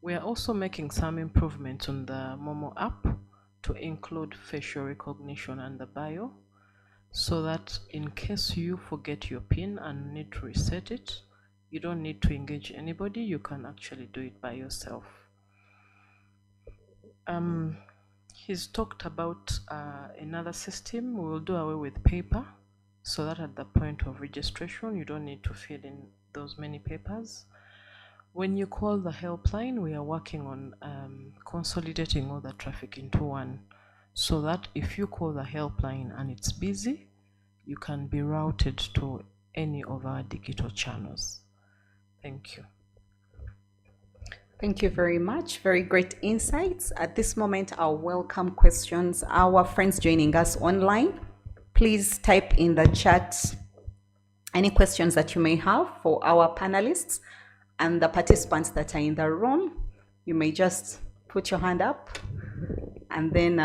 We are also making some improvements on the Momo app to include facial recognition and the bio, so that in case you forget your PIN and need to reset it, you don't need to engage anybody. You can actually do it by yourself. He's talked about another system. We will do away with paper, so that at the point of registration, you don't need to fill in those many papers. When you call the helpline, we are working on consolidating all the traffic into one, so that if you call the helpline and it's busy, you can be routed to any of our digital channels. Thank you. Thank you very much. Very great insights. At this moment, I'll welcome questions. Our friends joining us online, please type in the chat any questions that you may have for our panelists, and the participants that are in the room. You may just put your hand up and then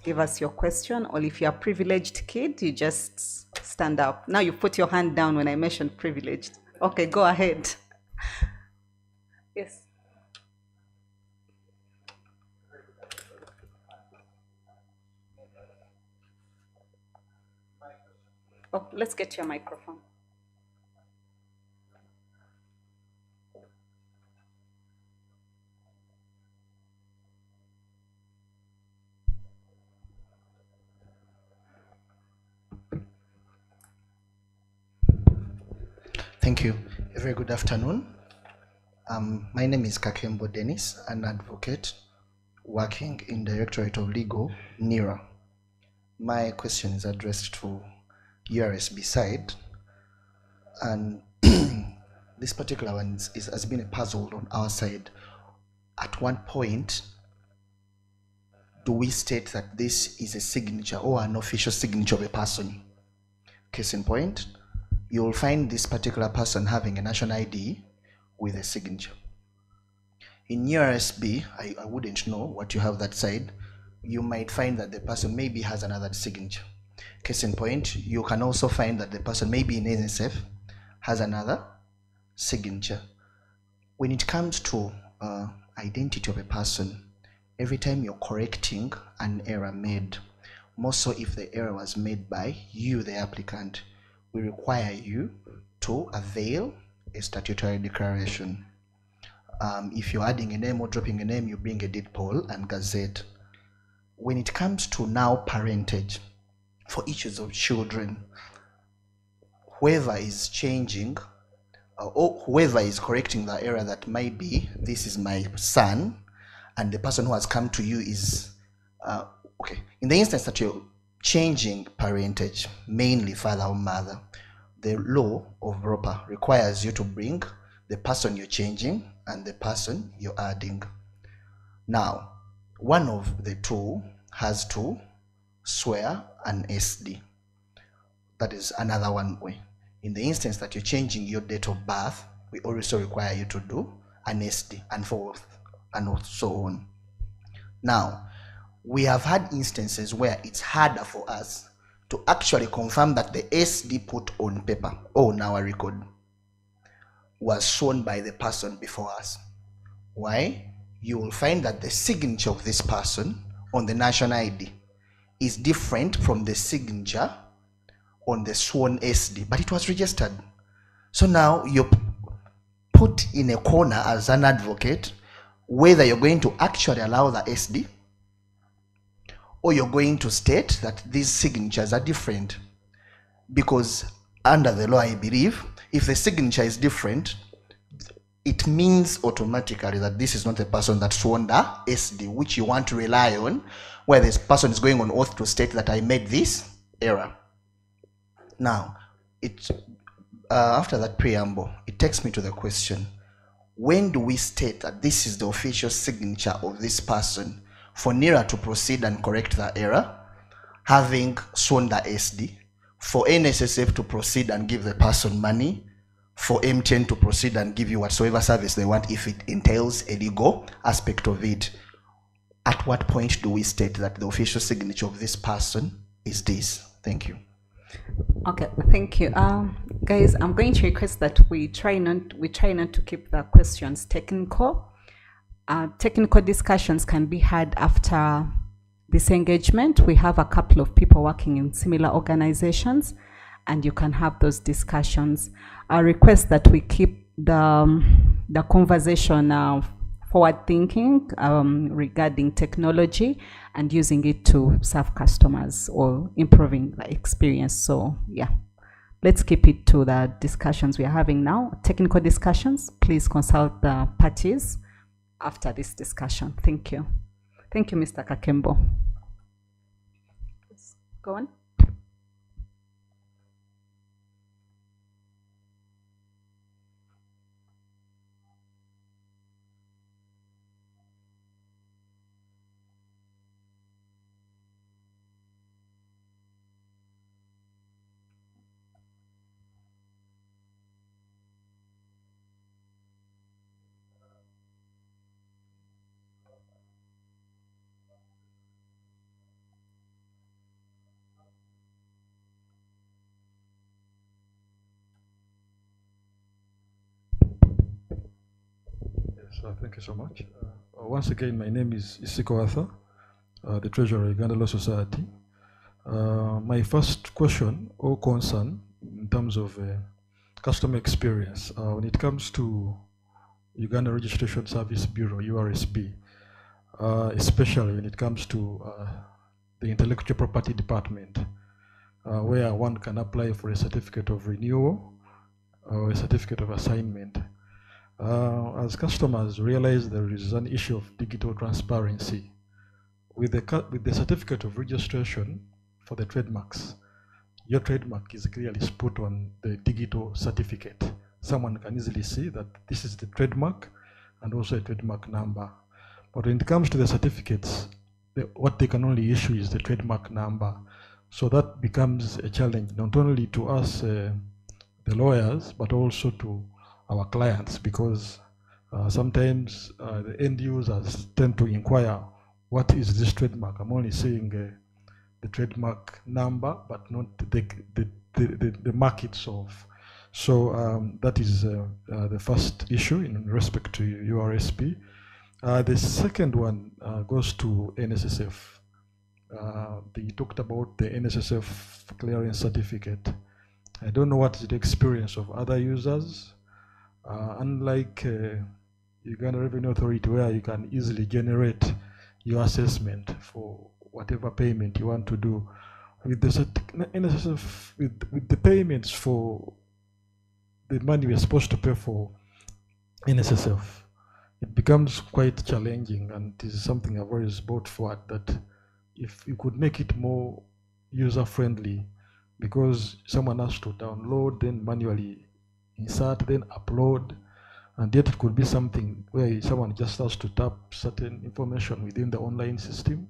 give us your question, or if you're a privileged kid, you just stand up. Now you put your hand down when I mentioned privileged. Okay, go ahead. Yes. Oh, let's get your microphone. Thank you. A very good afternoon. My name is Kakembo Dennis, an advocate working in Directorate of Legal, NIRA. My question is addressed to URSB side, and this particular one has been a puzzle on our side. At one point, do we state that this is a signature or an official signature of a person? Case in point, you'll find this particular person having a national ID with a signature. In URSB, I wouldn't know what you have that side. You might find that the person maybe has another signature. Case in point, you can also find that the person maybe in NSF has another signature. When it comes to identity of a person, every time you're correcting an error made, more so if the error was made by you, the applicant, we require you to avail a statutory declaration. If you're adding a name or dropping a name, you bring a deed poll and gazette. When it comes to now parentage, for issues of children, whoever is changing or whoever is correcting the error that might be, this is my son, and the person who has come to you is, okay, in the instance that you're changing parentage, mainly father or mother, the law of ROPA requires you to bring the person you're changing and the person you're adding. Now, one of the two has to swear an SD. That is another one way. In the instance that you're changing your date of birth, we also require you to do an SD and so on. Now, we have had instances where it's harder for us to actually confirm that the SD put on paper or on our record was shown by the person before us. Why? You will find that the signature of this person on the national ID is different from the signature on the sworn SD, but it was registered. So now you're put in a corner as an advocate, whether you're going to actually allow the SD or you're going to state that these signatures are different. Because under the law, I believe, if the signature is different, it means automatically that this is not the person that sworn the SD, which you want to rely on, where this person is going on oath to state that I made this error. Now, after that preamble, it takes me to the question, when do we state that this is the official signature of this person for NERA to proceed and correct the error, having sworn the SD, for NSSF to proceed and give the person money, for MTN to proceed and give you whatsoever service they want if it entails a legal aspect of it? At what point do we state that the official signature of this person is this? Thank you. Okay, thank you. Guys, I'm going to request that we try not to keep the questions technical. Technical discussions can be had after this engagement. We have a couple of people working in similar organizations, and you can have those discussions. I request that we keep the conversation forward thinking regarding technology and using it to serve customers or improving the experience. So yeah, let's keep it to the discussions we are having now. Technical discussions, please consult the parties after this discussion. Thank you. Thank you, Mr. Kakembo. Let's go on. Thank you so much. Once again, my name is Isiko Arthur, the Treasurer of Uganda Law Society. My first question or concern in terms of customer experience, when it comes to Uganda Registration Service Bureau, URSB, especially when it comes to the Intellectual Property Department, where one can apply for a certificate of renewal or a certificate of assignment. As customers realize there is an issue of digital transparency, with the certificate of registration for the trademarks, your trademark is clearly put on the digital certificate. Someone can easily see that this is the trademark and also a trademark number. But when it comes to the certificates, what they can only issue is the trademark number. So that becomes a challenge, not only to us, the lawyers, but also to our clients, because sometimes the end users tend to inquire, what is this trademark? I'm only seeing the trademark number, but not the mark itself. So that is the first issue in respect to URSP. The second one goes to NSSF. They talked about the NSSF clearance certificate. I don't know what is the experience of other users. Unlike Uganda Revenue Authority, where you can easily generate your assessment for whatever payment you want to do, with the NSSF, with the payments for the money we're supposed to pay for NSSF, it becomes quite challenging, and it is something I've always brought forward, that if you could make it more user-friendly, because someone has to download, then manually insert, then upload, and yet it could be something where someone just has to tap certain information within the online system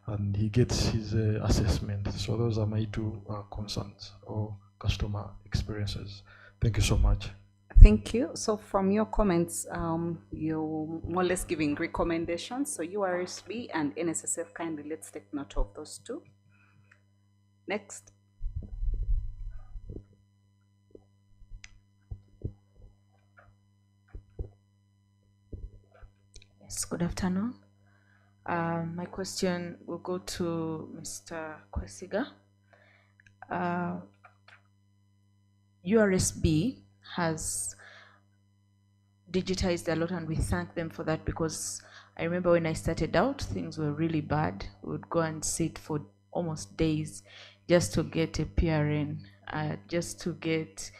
and he gets his assessment. So those are my two concerns or customer experiences. Thank you so much. Thank you. So from your comments, you're more or less giving recommendations. So URSB and NSSF, kindly let's take note of those two. Next. Yes, good afternoon. My question will go to Mr. Kwesiga. URSB has digitized a lot, and we thank them for that, because I remember when I started out, things were really bad. We would go and sit for almost days just to get a PRN, just to get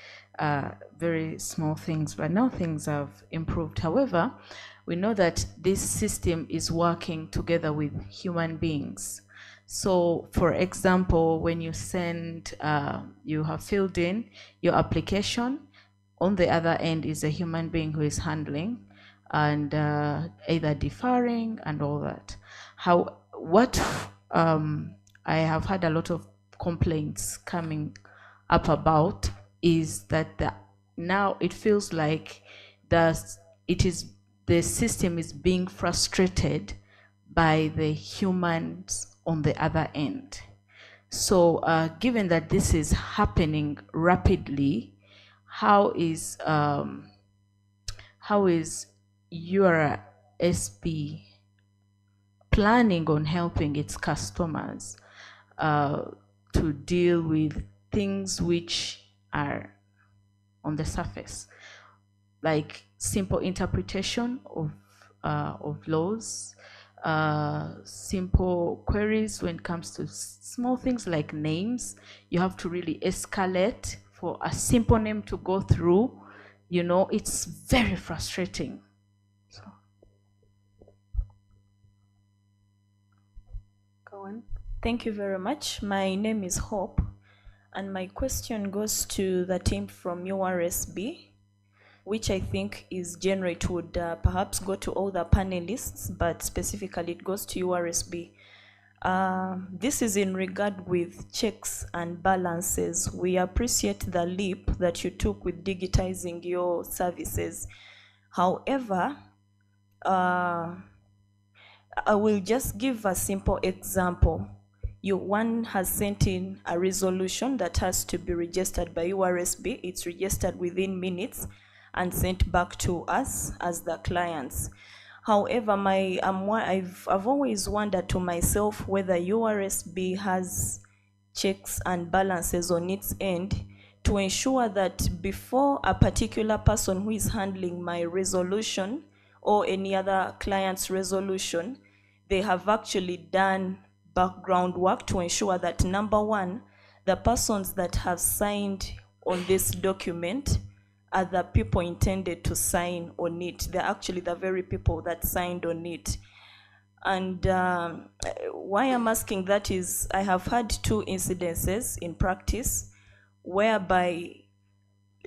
very small things, but now things have improved. However, we know that this system is working together with human beings. So for example, when you send, you have filled in your application, on the other end is a human being who is handling and either deferring and all that. What I have had a lot of complaints coming up about is that now it feels like the system is being frustrated by the humans on the other end. So given that this is happening rapidly, how is URSP planning on helping its customers to deal with things which are on the surface, like simple interpretation of laws, simple queries when it comes to small things like names? You have to really escalate for a simple name to go through. You know, it's very frustrating. So. Go on. Thank you very much. My name is Hope, and my question goes to the team from URSB, which I think is general. It would perhaps go to all the panelists, but specifically it goes to URSB. This is in regard with checks and balances. We appreciate the leap that you took with digitizing your services. However, I will just give a simple example. One has sent in a resolution that has to be registered by URSB. It's registered within minutes and sent back to us as the clients. However, I've always wondered to myself whether URSB has checks and balances on its end to ensure that before a particular person who is handling my resolution or any other client's resolution, they have actually done background work to ensure that, number one, the persons that have signed on this document are the people intended to sign on it. They're actually the very people that signed on it. And why I'm asking that is I have had two incidences in practice whereby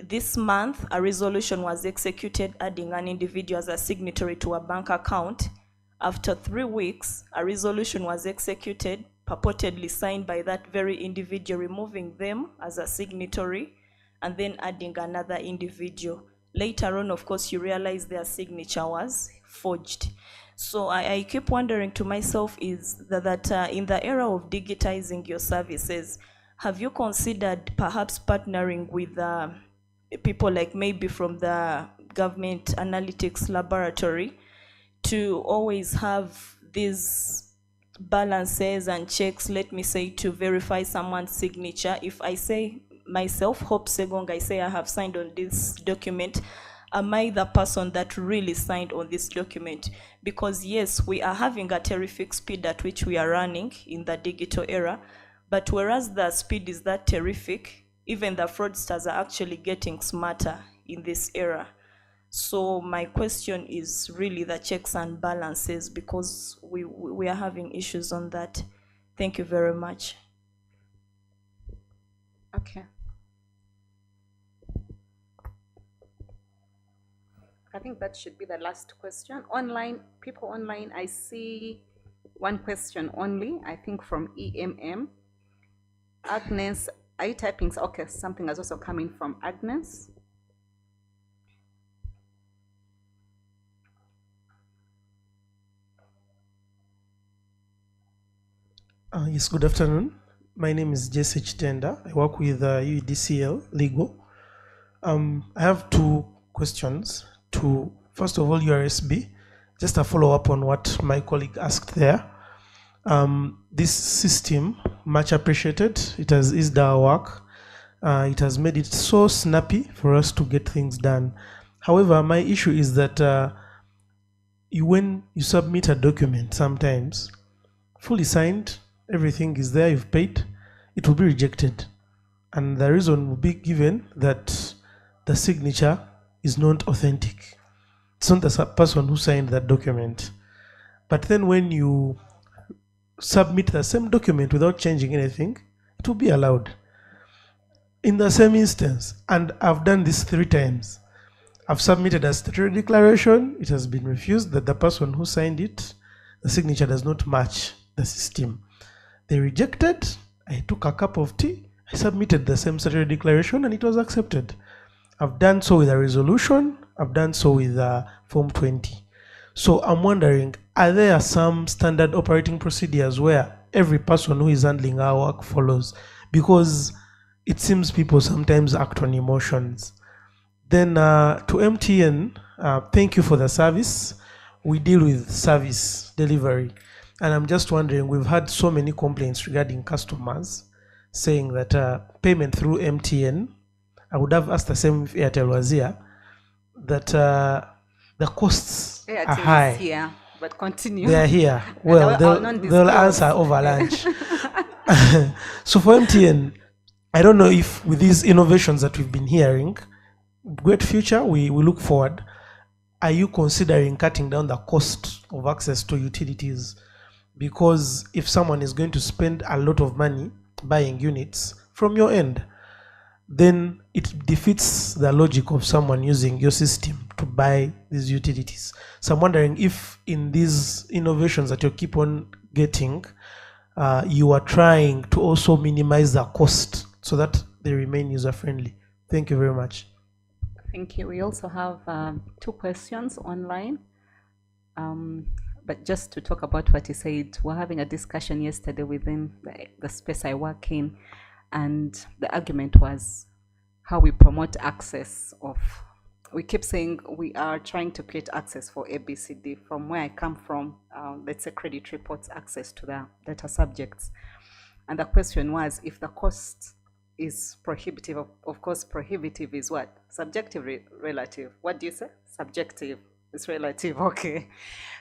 this month a resolution was executed adding an individual as a signatory to a bank account. After 3 weeks, a resolution was executed, purportedly signed by that very individual, removing them as a signatory. and then adding another individual. Later on, of course, you realize their signature was forged. So I keep wondering to myself is that in the era of digitizing your services, have you considered perhaps partnering with people like maybe from the government analytics laboratory to always have these balances and checks, let me say, to verify someone's signature? If I say myself, Hope Segong, I say I have signed on this document, am I the person that really signed on this document? Because yes, we are having a terrific speed at which we are running in the digital era, but whereas the speed is that terrific, even the fraudsters are actually getting smarter in this era. So my question is really the checks and balances, because we are having issues on that. Thank you very much. Okay. I think that should be the last question. Online, people online, I see one question only, I think from EMM. Agnes, are you typing? Okay, something has also come in from Agnes. Yes, good afternoon. My name is Jesse Chitenda. I work with UEDCL Legal. I have two questions to, first of all, URSB, just a follow-up on what my colleague asked there. This system, much appreciated. It has eased our work. It has made it so snappy for us to get things done. However, my issue is that when you submit a document, sometimes fully signed, everything is there, you've paid, it will be rejected. And the reason will be given that the signature is not authentic. It's not the person who signed that document. But then when you submit the same document without changing anything, it will be allowed. In the same instance, and I've done this 3 times, I've submitted a statutory declaration, it has been refused that the person who signed it, the signature does not match the system. They rejected, I took a cup of tea, I submitted the same statutory declaration and it was accepted. I've done so with a resolution, I've done so with Form 20. So I'm wondering, are there some standard operating procedures where every person who is handling our work follows? Because it seems people sometimes act on emotions. Then to MTN, thank you for the service. We deal with service delivery. And I'm just wondering, we've had so many complaints regarding customers saying that payment through MTN, I would have asked the same if Airtel was here, that the costs Airtel are high. is here, but continue. They are here. Well, they'll answer over lunch. So for MTN, I don't know if with these innovations that we've been hearing, great future, we look forward. Are you considering cutting down the cost of access to utilities? Because if someone is going to spend a lot of money buying units from your end, then it defeats the logic of someone using your system to buy these utilities. So I'm wondering if in these innovations that you keep on getting, you are trying to also minimize the cost so that they remain user-friendly. Thank you very much. Thank you. We also have 2 questions online. But just to talk about what he said, we're having a discussion yesterday within the space I work in, and the argument was how we promote access of, we keep saying we are trying to create access for ABCD. From where I come from, let's say credit reports access to the data subjects. And the question was, if the cost is prohibitive, of course, prohibitive is what? Subjective, relative. What do you say? Subjective. It's relative, okay.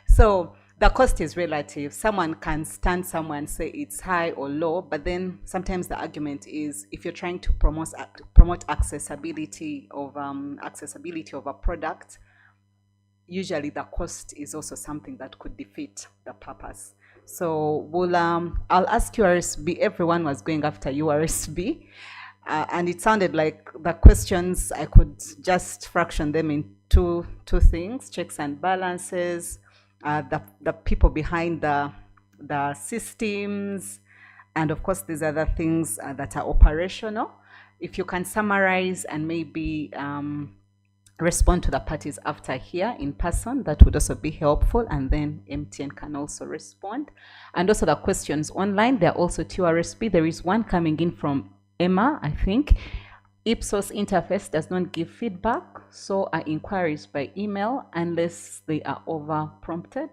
So the cost is relative. Someone can stand someone and say it's high or low, but then sometimes the argument is if you're trying to promote accessibility of a product, usually the cost is also something that could defeat the purpose. So we'll, I'll ask URSB. Everyone was going after URSB, and it sounded like the questions, I could just fraction them in two things: checks and balances, the people behind the systems, and of course these other things that are operational. if you can summarize and maybe respond to the parties after here in person, that would also be helpful, and then MTN can also respond. And also the questions online, they're also to RSP. There is one coming in from Emma, I think. Ipsos interface does not give feedback, so are inquiries by email unless they are over prompted.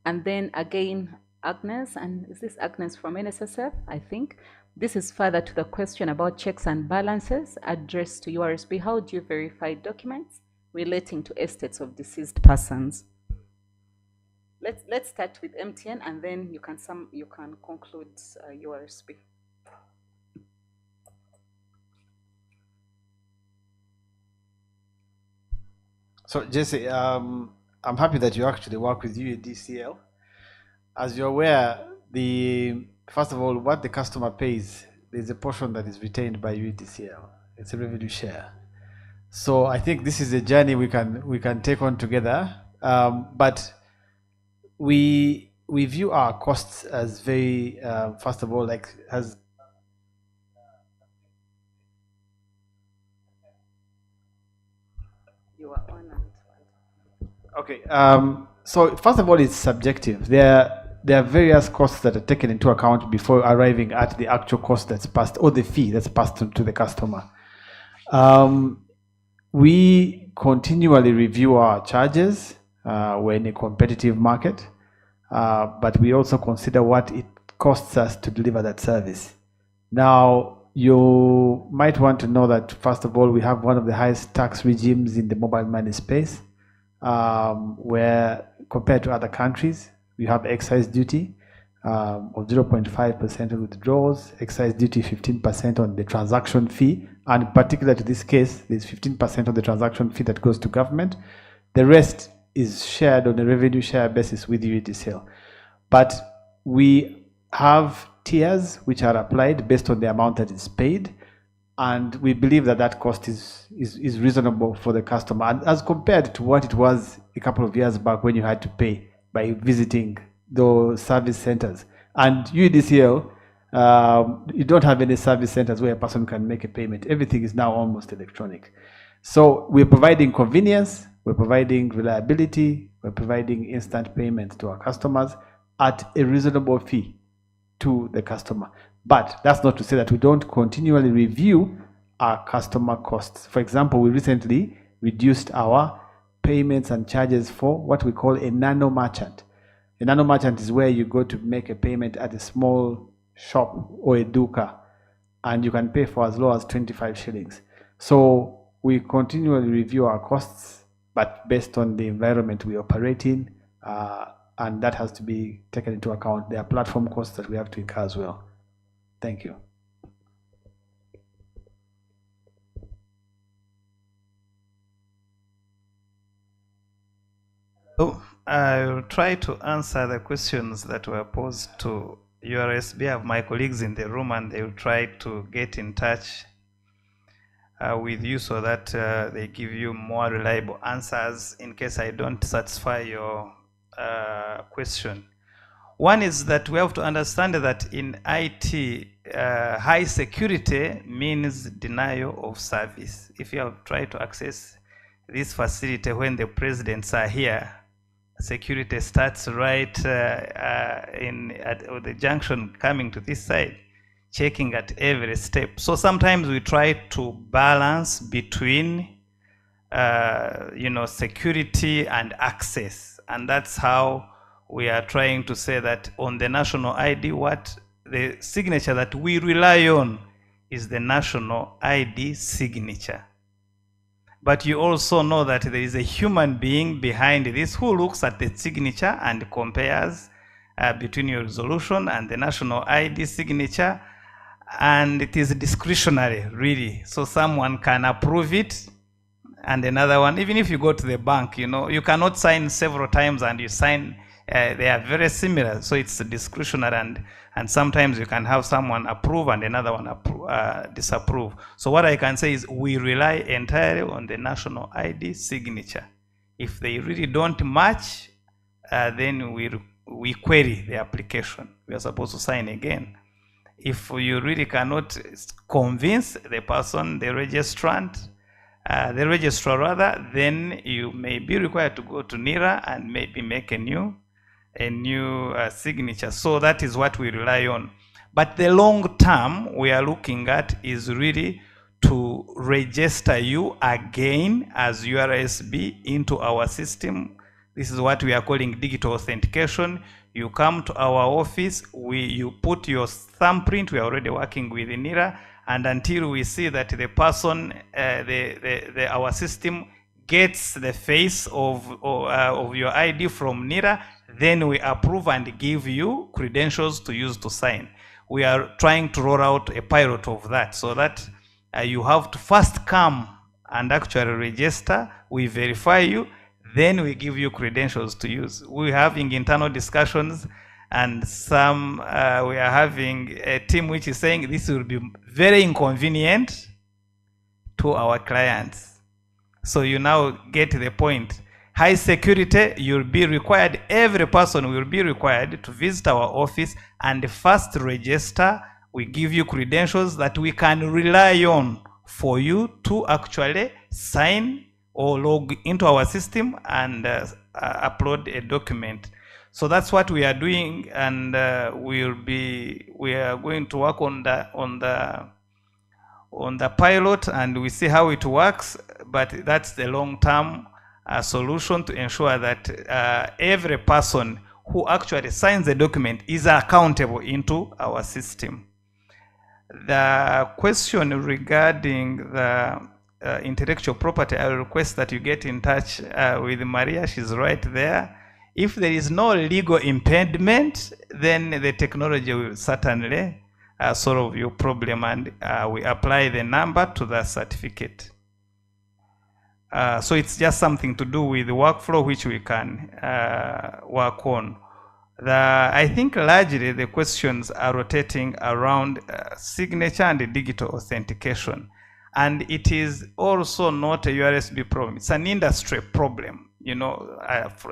And then again, Agnes, and is this Agnes from NSSF, I think? This is further to the question about checks and balances addressed to URSB. How do you verify documents relating to estates of deceased persons? Let's start with MTN, and then you can conclude URSB. So Jesse, I'm happy that you actually work with UADCL. As you're aware, first of all, what the customer pays, there's a portion that is retained by UADCL. It's a revenue share. So I think this is a journey we can take on together. But we view our costs as very first of all, like as you are on. Okay. So first of all, it's subjective. There are various costs that are taken into account before arriving at the actual cost that's passed, or the fee that's passed to the customer. We continually review our charges. We're in a competitive market, but we also consider what it costs us to deliver that service. Now, you might want to know that, first of all, we have one of the highest tax regimes in the mobile money space, where compared to other countries, we have excise duty of 0.5% on withdrawals, excise duty 15% on the transaction fee, and particular to this case, there's 15% of the transaction fee that goes to government. The rest is shared on a revenue share basis with UADCL. But we have tiers which are applied based on the amount that is paid, and we believe that that cost is reasonable for the customer, and as compared to what it was a couple of years back when you had to pay by visiting those service centers. And UADCL, you don't have any service centers where a person can make a payment. Everything is now almost electronic. So we're providing convenience, we're providing reliability, we're providing instant payments to our customers at a reasonable fee to the customer. But that's not to say that we don't continually review our customer costs. For example, we recently reduced our payments and charges for what we call a nano merchant. A nano merchant is where you go to make a payment at a small shop or a duka, and you can pay for as low as 25 shillings. So we continually review our costs, but based on the environment we operate in, and that has to be taken into account. There are platform costs that we have to incur as well. Thank you. So I will try to answer the questions that were posed to URSB. I have my colleagues in the room, and they will try to get in touch with you so that they give you more reliable answers in case I don't satisfy your question. One is that we have to understand that in IT, high security means denial of service. If you have tried to access this facility when the presidents are here, security starts right at the junction coming to this side, checking at every step. So sometimes we try to balance between security and access, and that's how we are trying to say that on the national ID, what the signature that we rely on is the national ID signature. But you also know that there is a human being behind this who looks at the signature and compares between your resolution and the national ID signature, and it is discretionary, really. So someone can approve it, and another one, even if you go to the bank, you cannot sign several times and you sign. They are very similar, so it's discretionary, and sometimes you can have someone approve and another one disapprove. So what I can say is we rely entirely on the national ID signature. If they really don't match, then we query the application. We are supposed to sign again. If you really cannot convince the person, the registrant, the registrar rather, then you may be required to go to NIRA and maybe make a new signature. So that is what we rely on. But the long term we are looking at is really to register you again as URSB into our system. This is what we are calling digital authentication. You come to our office, you put your thumbprint. We are already working with NIRA, and until we see that the person, our system gets the face of your ID from NIRA, then we approve and give you credentials to use to sign. We are trying to roll out a pilot of that, so that you have to first come and actually register. We verify you, then we give you credentials to use. We're having internal discussions, and some we are having a team which is saying this will be very inconvenient to our clients. So you now get the point. High security, you'll be required, every person will be required to visit our office and first register. We give you credentials that we can rely on for you to actually sign or log into our system and upload a document. So that's what we are doing, and we are going to work on the pilot, and we see how it works. But that's the long-term solution to ensure that every person who actually signs the document is accountable into our system. The question regarding the intellectual property, I will request that you get in touch with Maria. She's right there. If there is no legal impediment, then the technology will certainly solve your problem, and we apply the number to the certificate. So it's just something to do with the workflow which we can work on. I think largely the questions are rotating around signature and digital authentication. And it is also not a URSB problem. It's an industry problem, you know,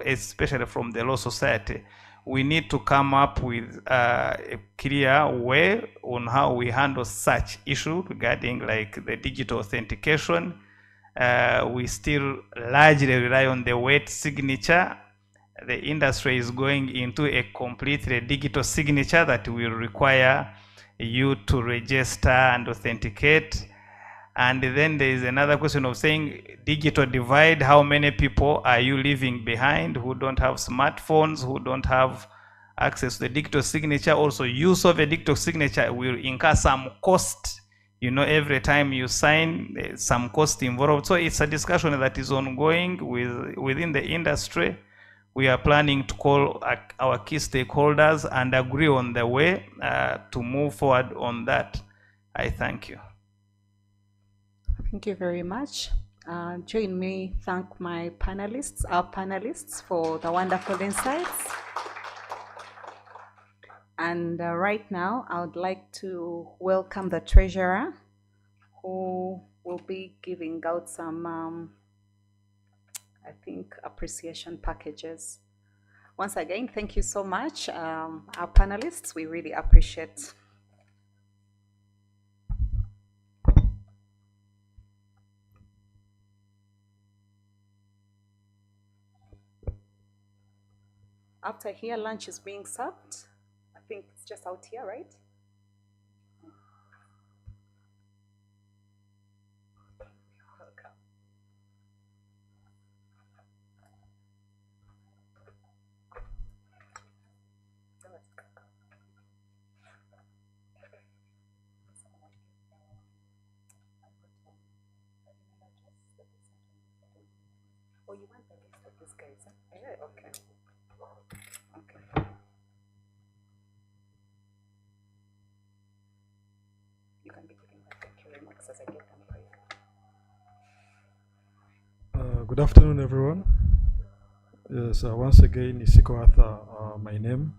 especially from the Law Society. We need to come up with a clear way on how we handle such issue regarding like the digital authentication. We still largely rely on the wet signature. The industry is going into a completely digital signature that will require you to register and authenticate. And then there is another question of saying digital divide. How many people are you leaving behind who don't have smartphones, who don't have access to the digital signature? Also, use of a digital signature will incur some cost. You know, every time you sign, there's some cost involved. So it's a discussion that is ongoing within the industry. We are planning to call our key stakeholders and agree on the way to move forward on that. I thank you. Thank you very much. Join me thank our panelists for the wonderful insights. And right now, I would like to welcome the treasurer, who will be giving out some, I think, appreciation packages. Once again, thank you so much, our panelists. We really appreciate. After here, lunch is being served. I think it's just out here, right? Oh, you want the list of these guys? Yeah, okay. Okay. You can be giving that. Thank you very much as I get them break. Good afternoon, everyone. Yes, once again, Isiko Arthur, my name,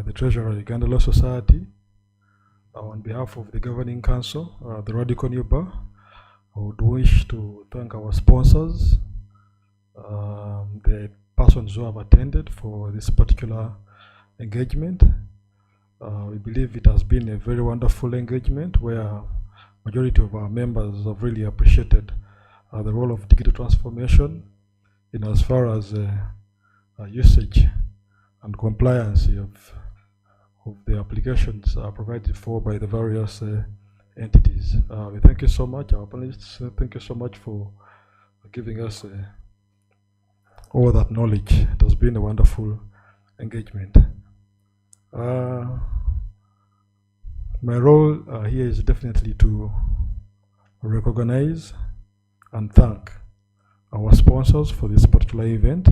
the Treasurer of the Uganda Law Society. On behalf of the Governing Council, the Radical New Bar, I would wish to thank our sponsors, the persons who have attended for this particular engagement. We believe it has been a very wonderful engagement where majority of our members have really appreciated the role of digital transformation in as far as usage and compliance of the applications provided for by the various entities. We thank you so much, our panelists. Thank you so much for giving us all that knowledge. It has been a wonderful engagement. My role here is definitely to recognize and thank our sponsors for this particular event.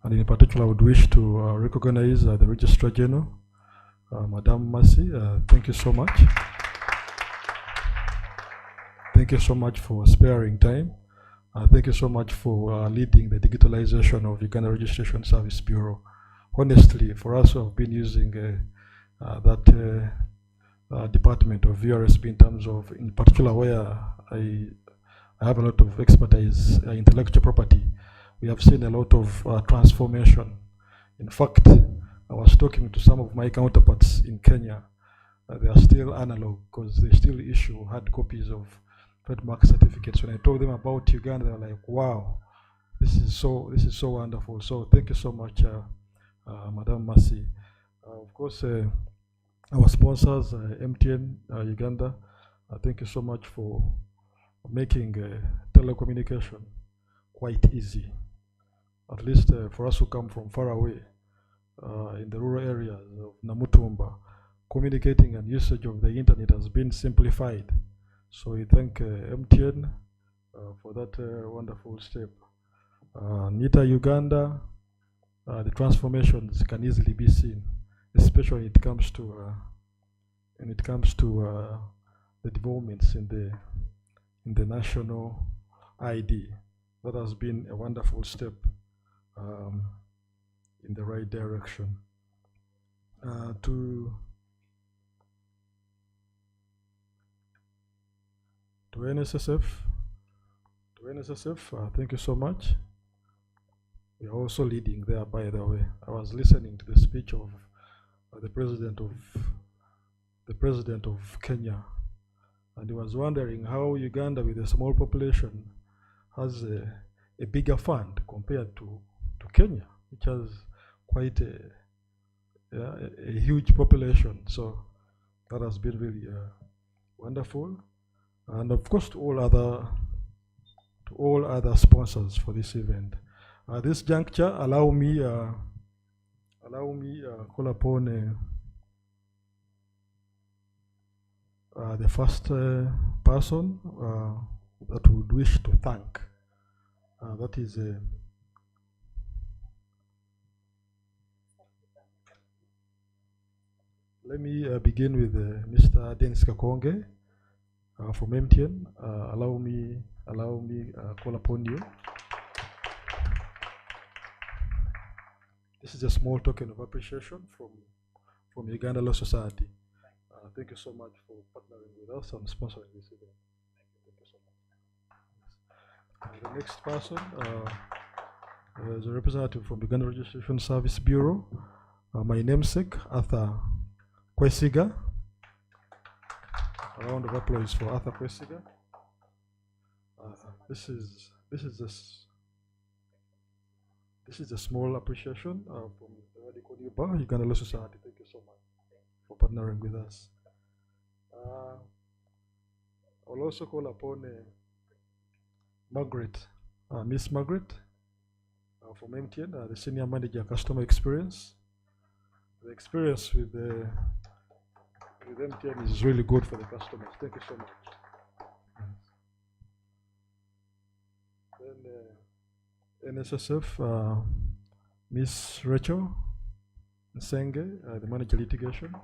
And in particular, I would wish to recognize the Registrar General, Madam Mercy. Thank you so much. Thank you so much for sparing time. Thank you so much for leading the digitalization of Uganda Registration Service Bureau. Honestly, for us who have been using that department of VRSB in terms of, in particular, where I have a lot of expertise, intellectual property, we have seen a lot of transformation. In fact, I was talking to some of my counterparts in Kenya. They are still analog because they still issue hard copies of trademark certificates. When I told them about Uganda, they were like, "Wow, this is so wonderful." So thank you so much, Madam Mercy. Of course, our sponsors, MTN Uganda. Thank you so much for making telecommunication quite easy, at least for us who come from far away in the rural areas of Namutumba. Communicating and usage of the internet has been simplified. So we thank MTN for that wonderful step. NITA Uganda, the transformations can easily be seen, especially when it comes to the developments in the national ID. That has been a wonderful step in the right direction. To NSSF, thank you so much. We are also leading there, by the way. I was listening to the speech of the president of Kenya, and he was wondering how Uganda, with a small population, has a bigger fund compared to Kenya, which has quite a huge population. So that has been really wonderful. And of course, to all other sponsors for this event. This juncture, allow me call upon the first person that would wish to thank. That is let me begin with Mr. Dennis Kakonge from MTN. Allow me call upon you. This is a small token of appreciation from Uganda Law Society. Thank you so much for partnering with us and sponsoring this event. Thank you so much. The next person is a representative from Uganda Registration Service Bureau. My namesake, Arthur Kwesiga. A round of applause for Arthur Kwesiga. This is a small appreciation from the Radical New Bar, Uganda Law Society. Thank you so much for partnering with us. I'll also call upon Margaret, Miss Margaret from MTN, the Senior Manager Customer Experience. The experience with MTN is really good for the customers. Thank you so much. Then NSSF, Miss Rachel Nsenge, the Manager Litigation.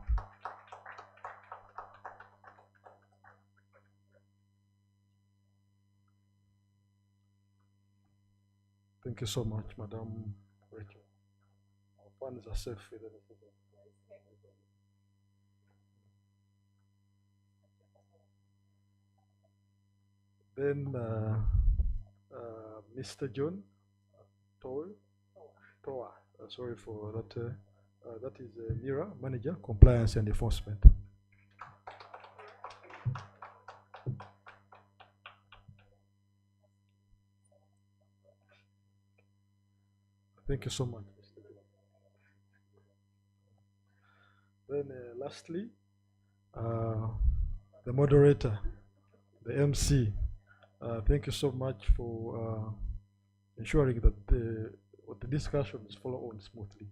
Thank you so much, Madam Rachel. Our funds are safe with NSSF. Then Mr. John Toa, sorry for that that is NIRA, Manager, Compliance and Enforcement. Thank you so much. Then lastly, the moderator, the MC. Thank you so much for ensuring that the discussions follow on smoothly.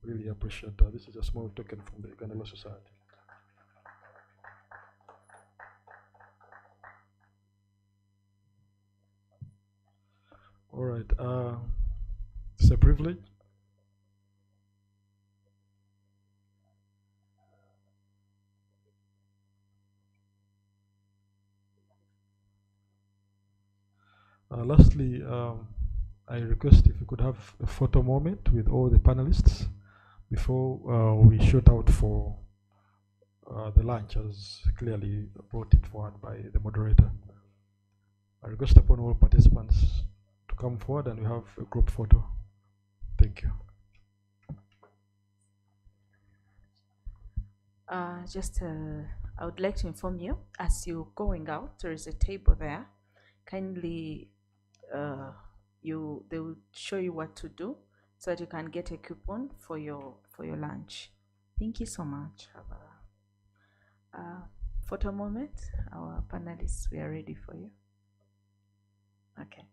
Really appreciate that. This is a small token from the Uganda Law Society. All right, it's a privilege. Lastly, I request if we could have a photo moment with all the panelists before we shoot out for the lunch, as clearly brought it forward by the moderator. I request upon all participants to come forward and we have a group photo. Thank you. I would like to inform you, as you're going out, there is a table there. Kindly, they will show you what to do so that you can get a coupon for your lunch. Thank you so much. Have a photo moment. Our panelists, we are ready for you. Okay.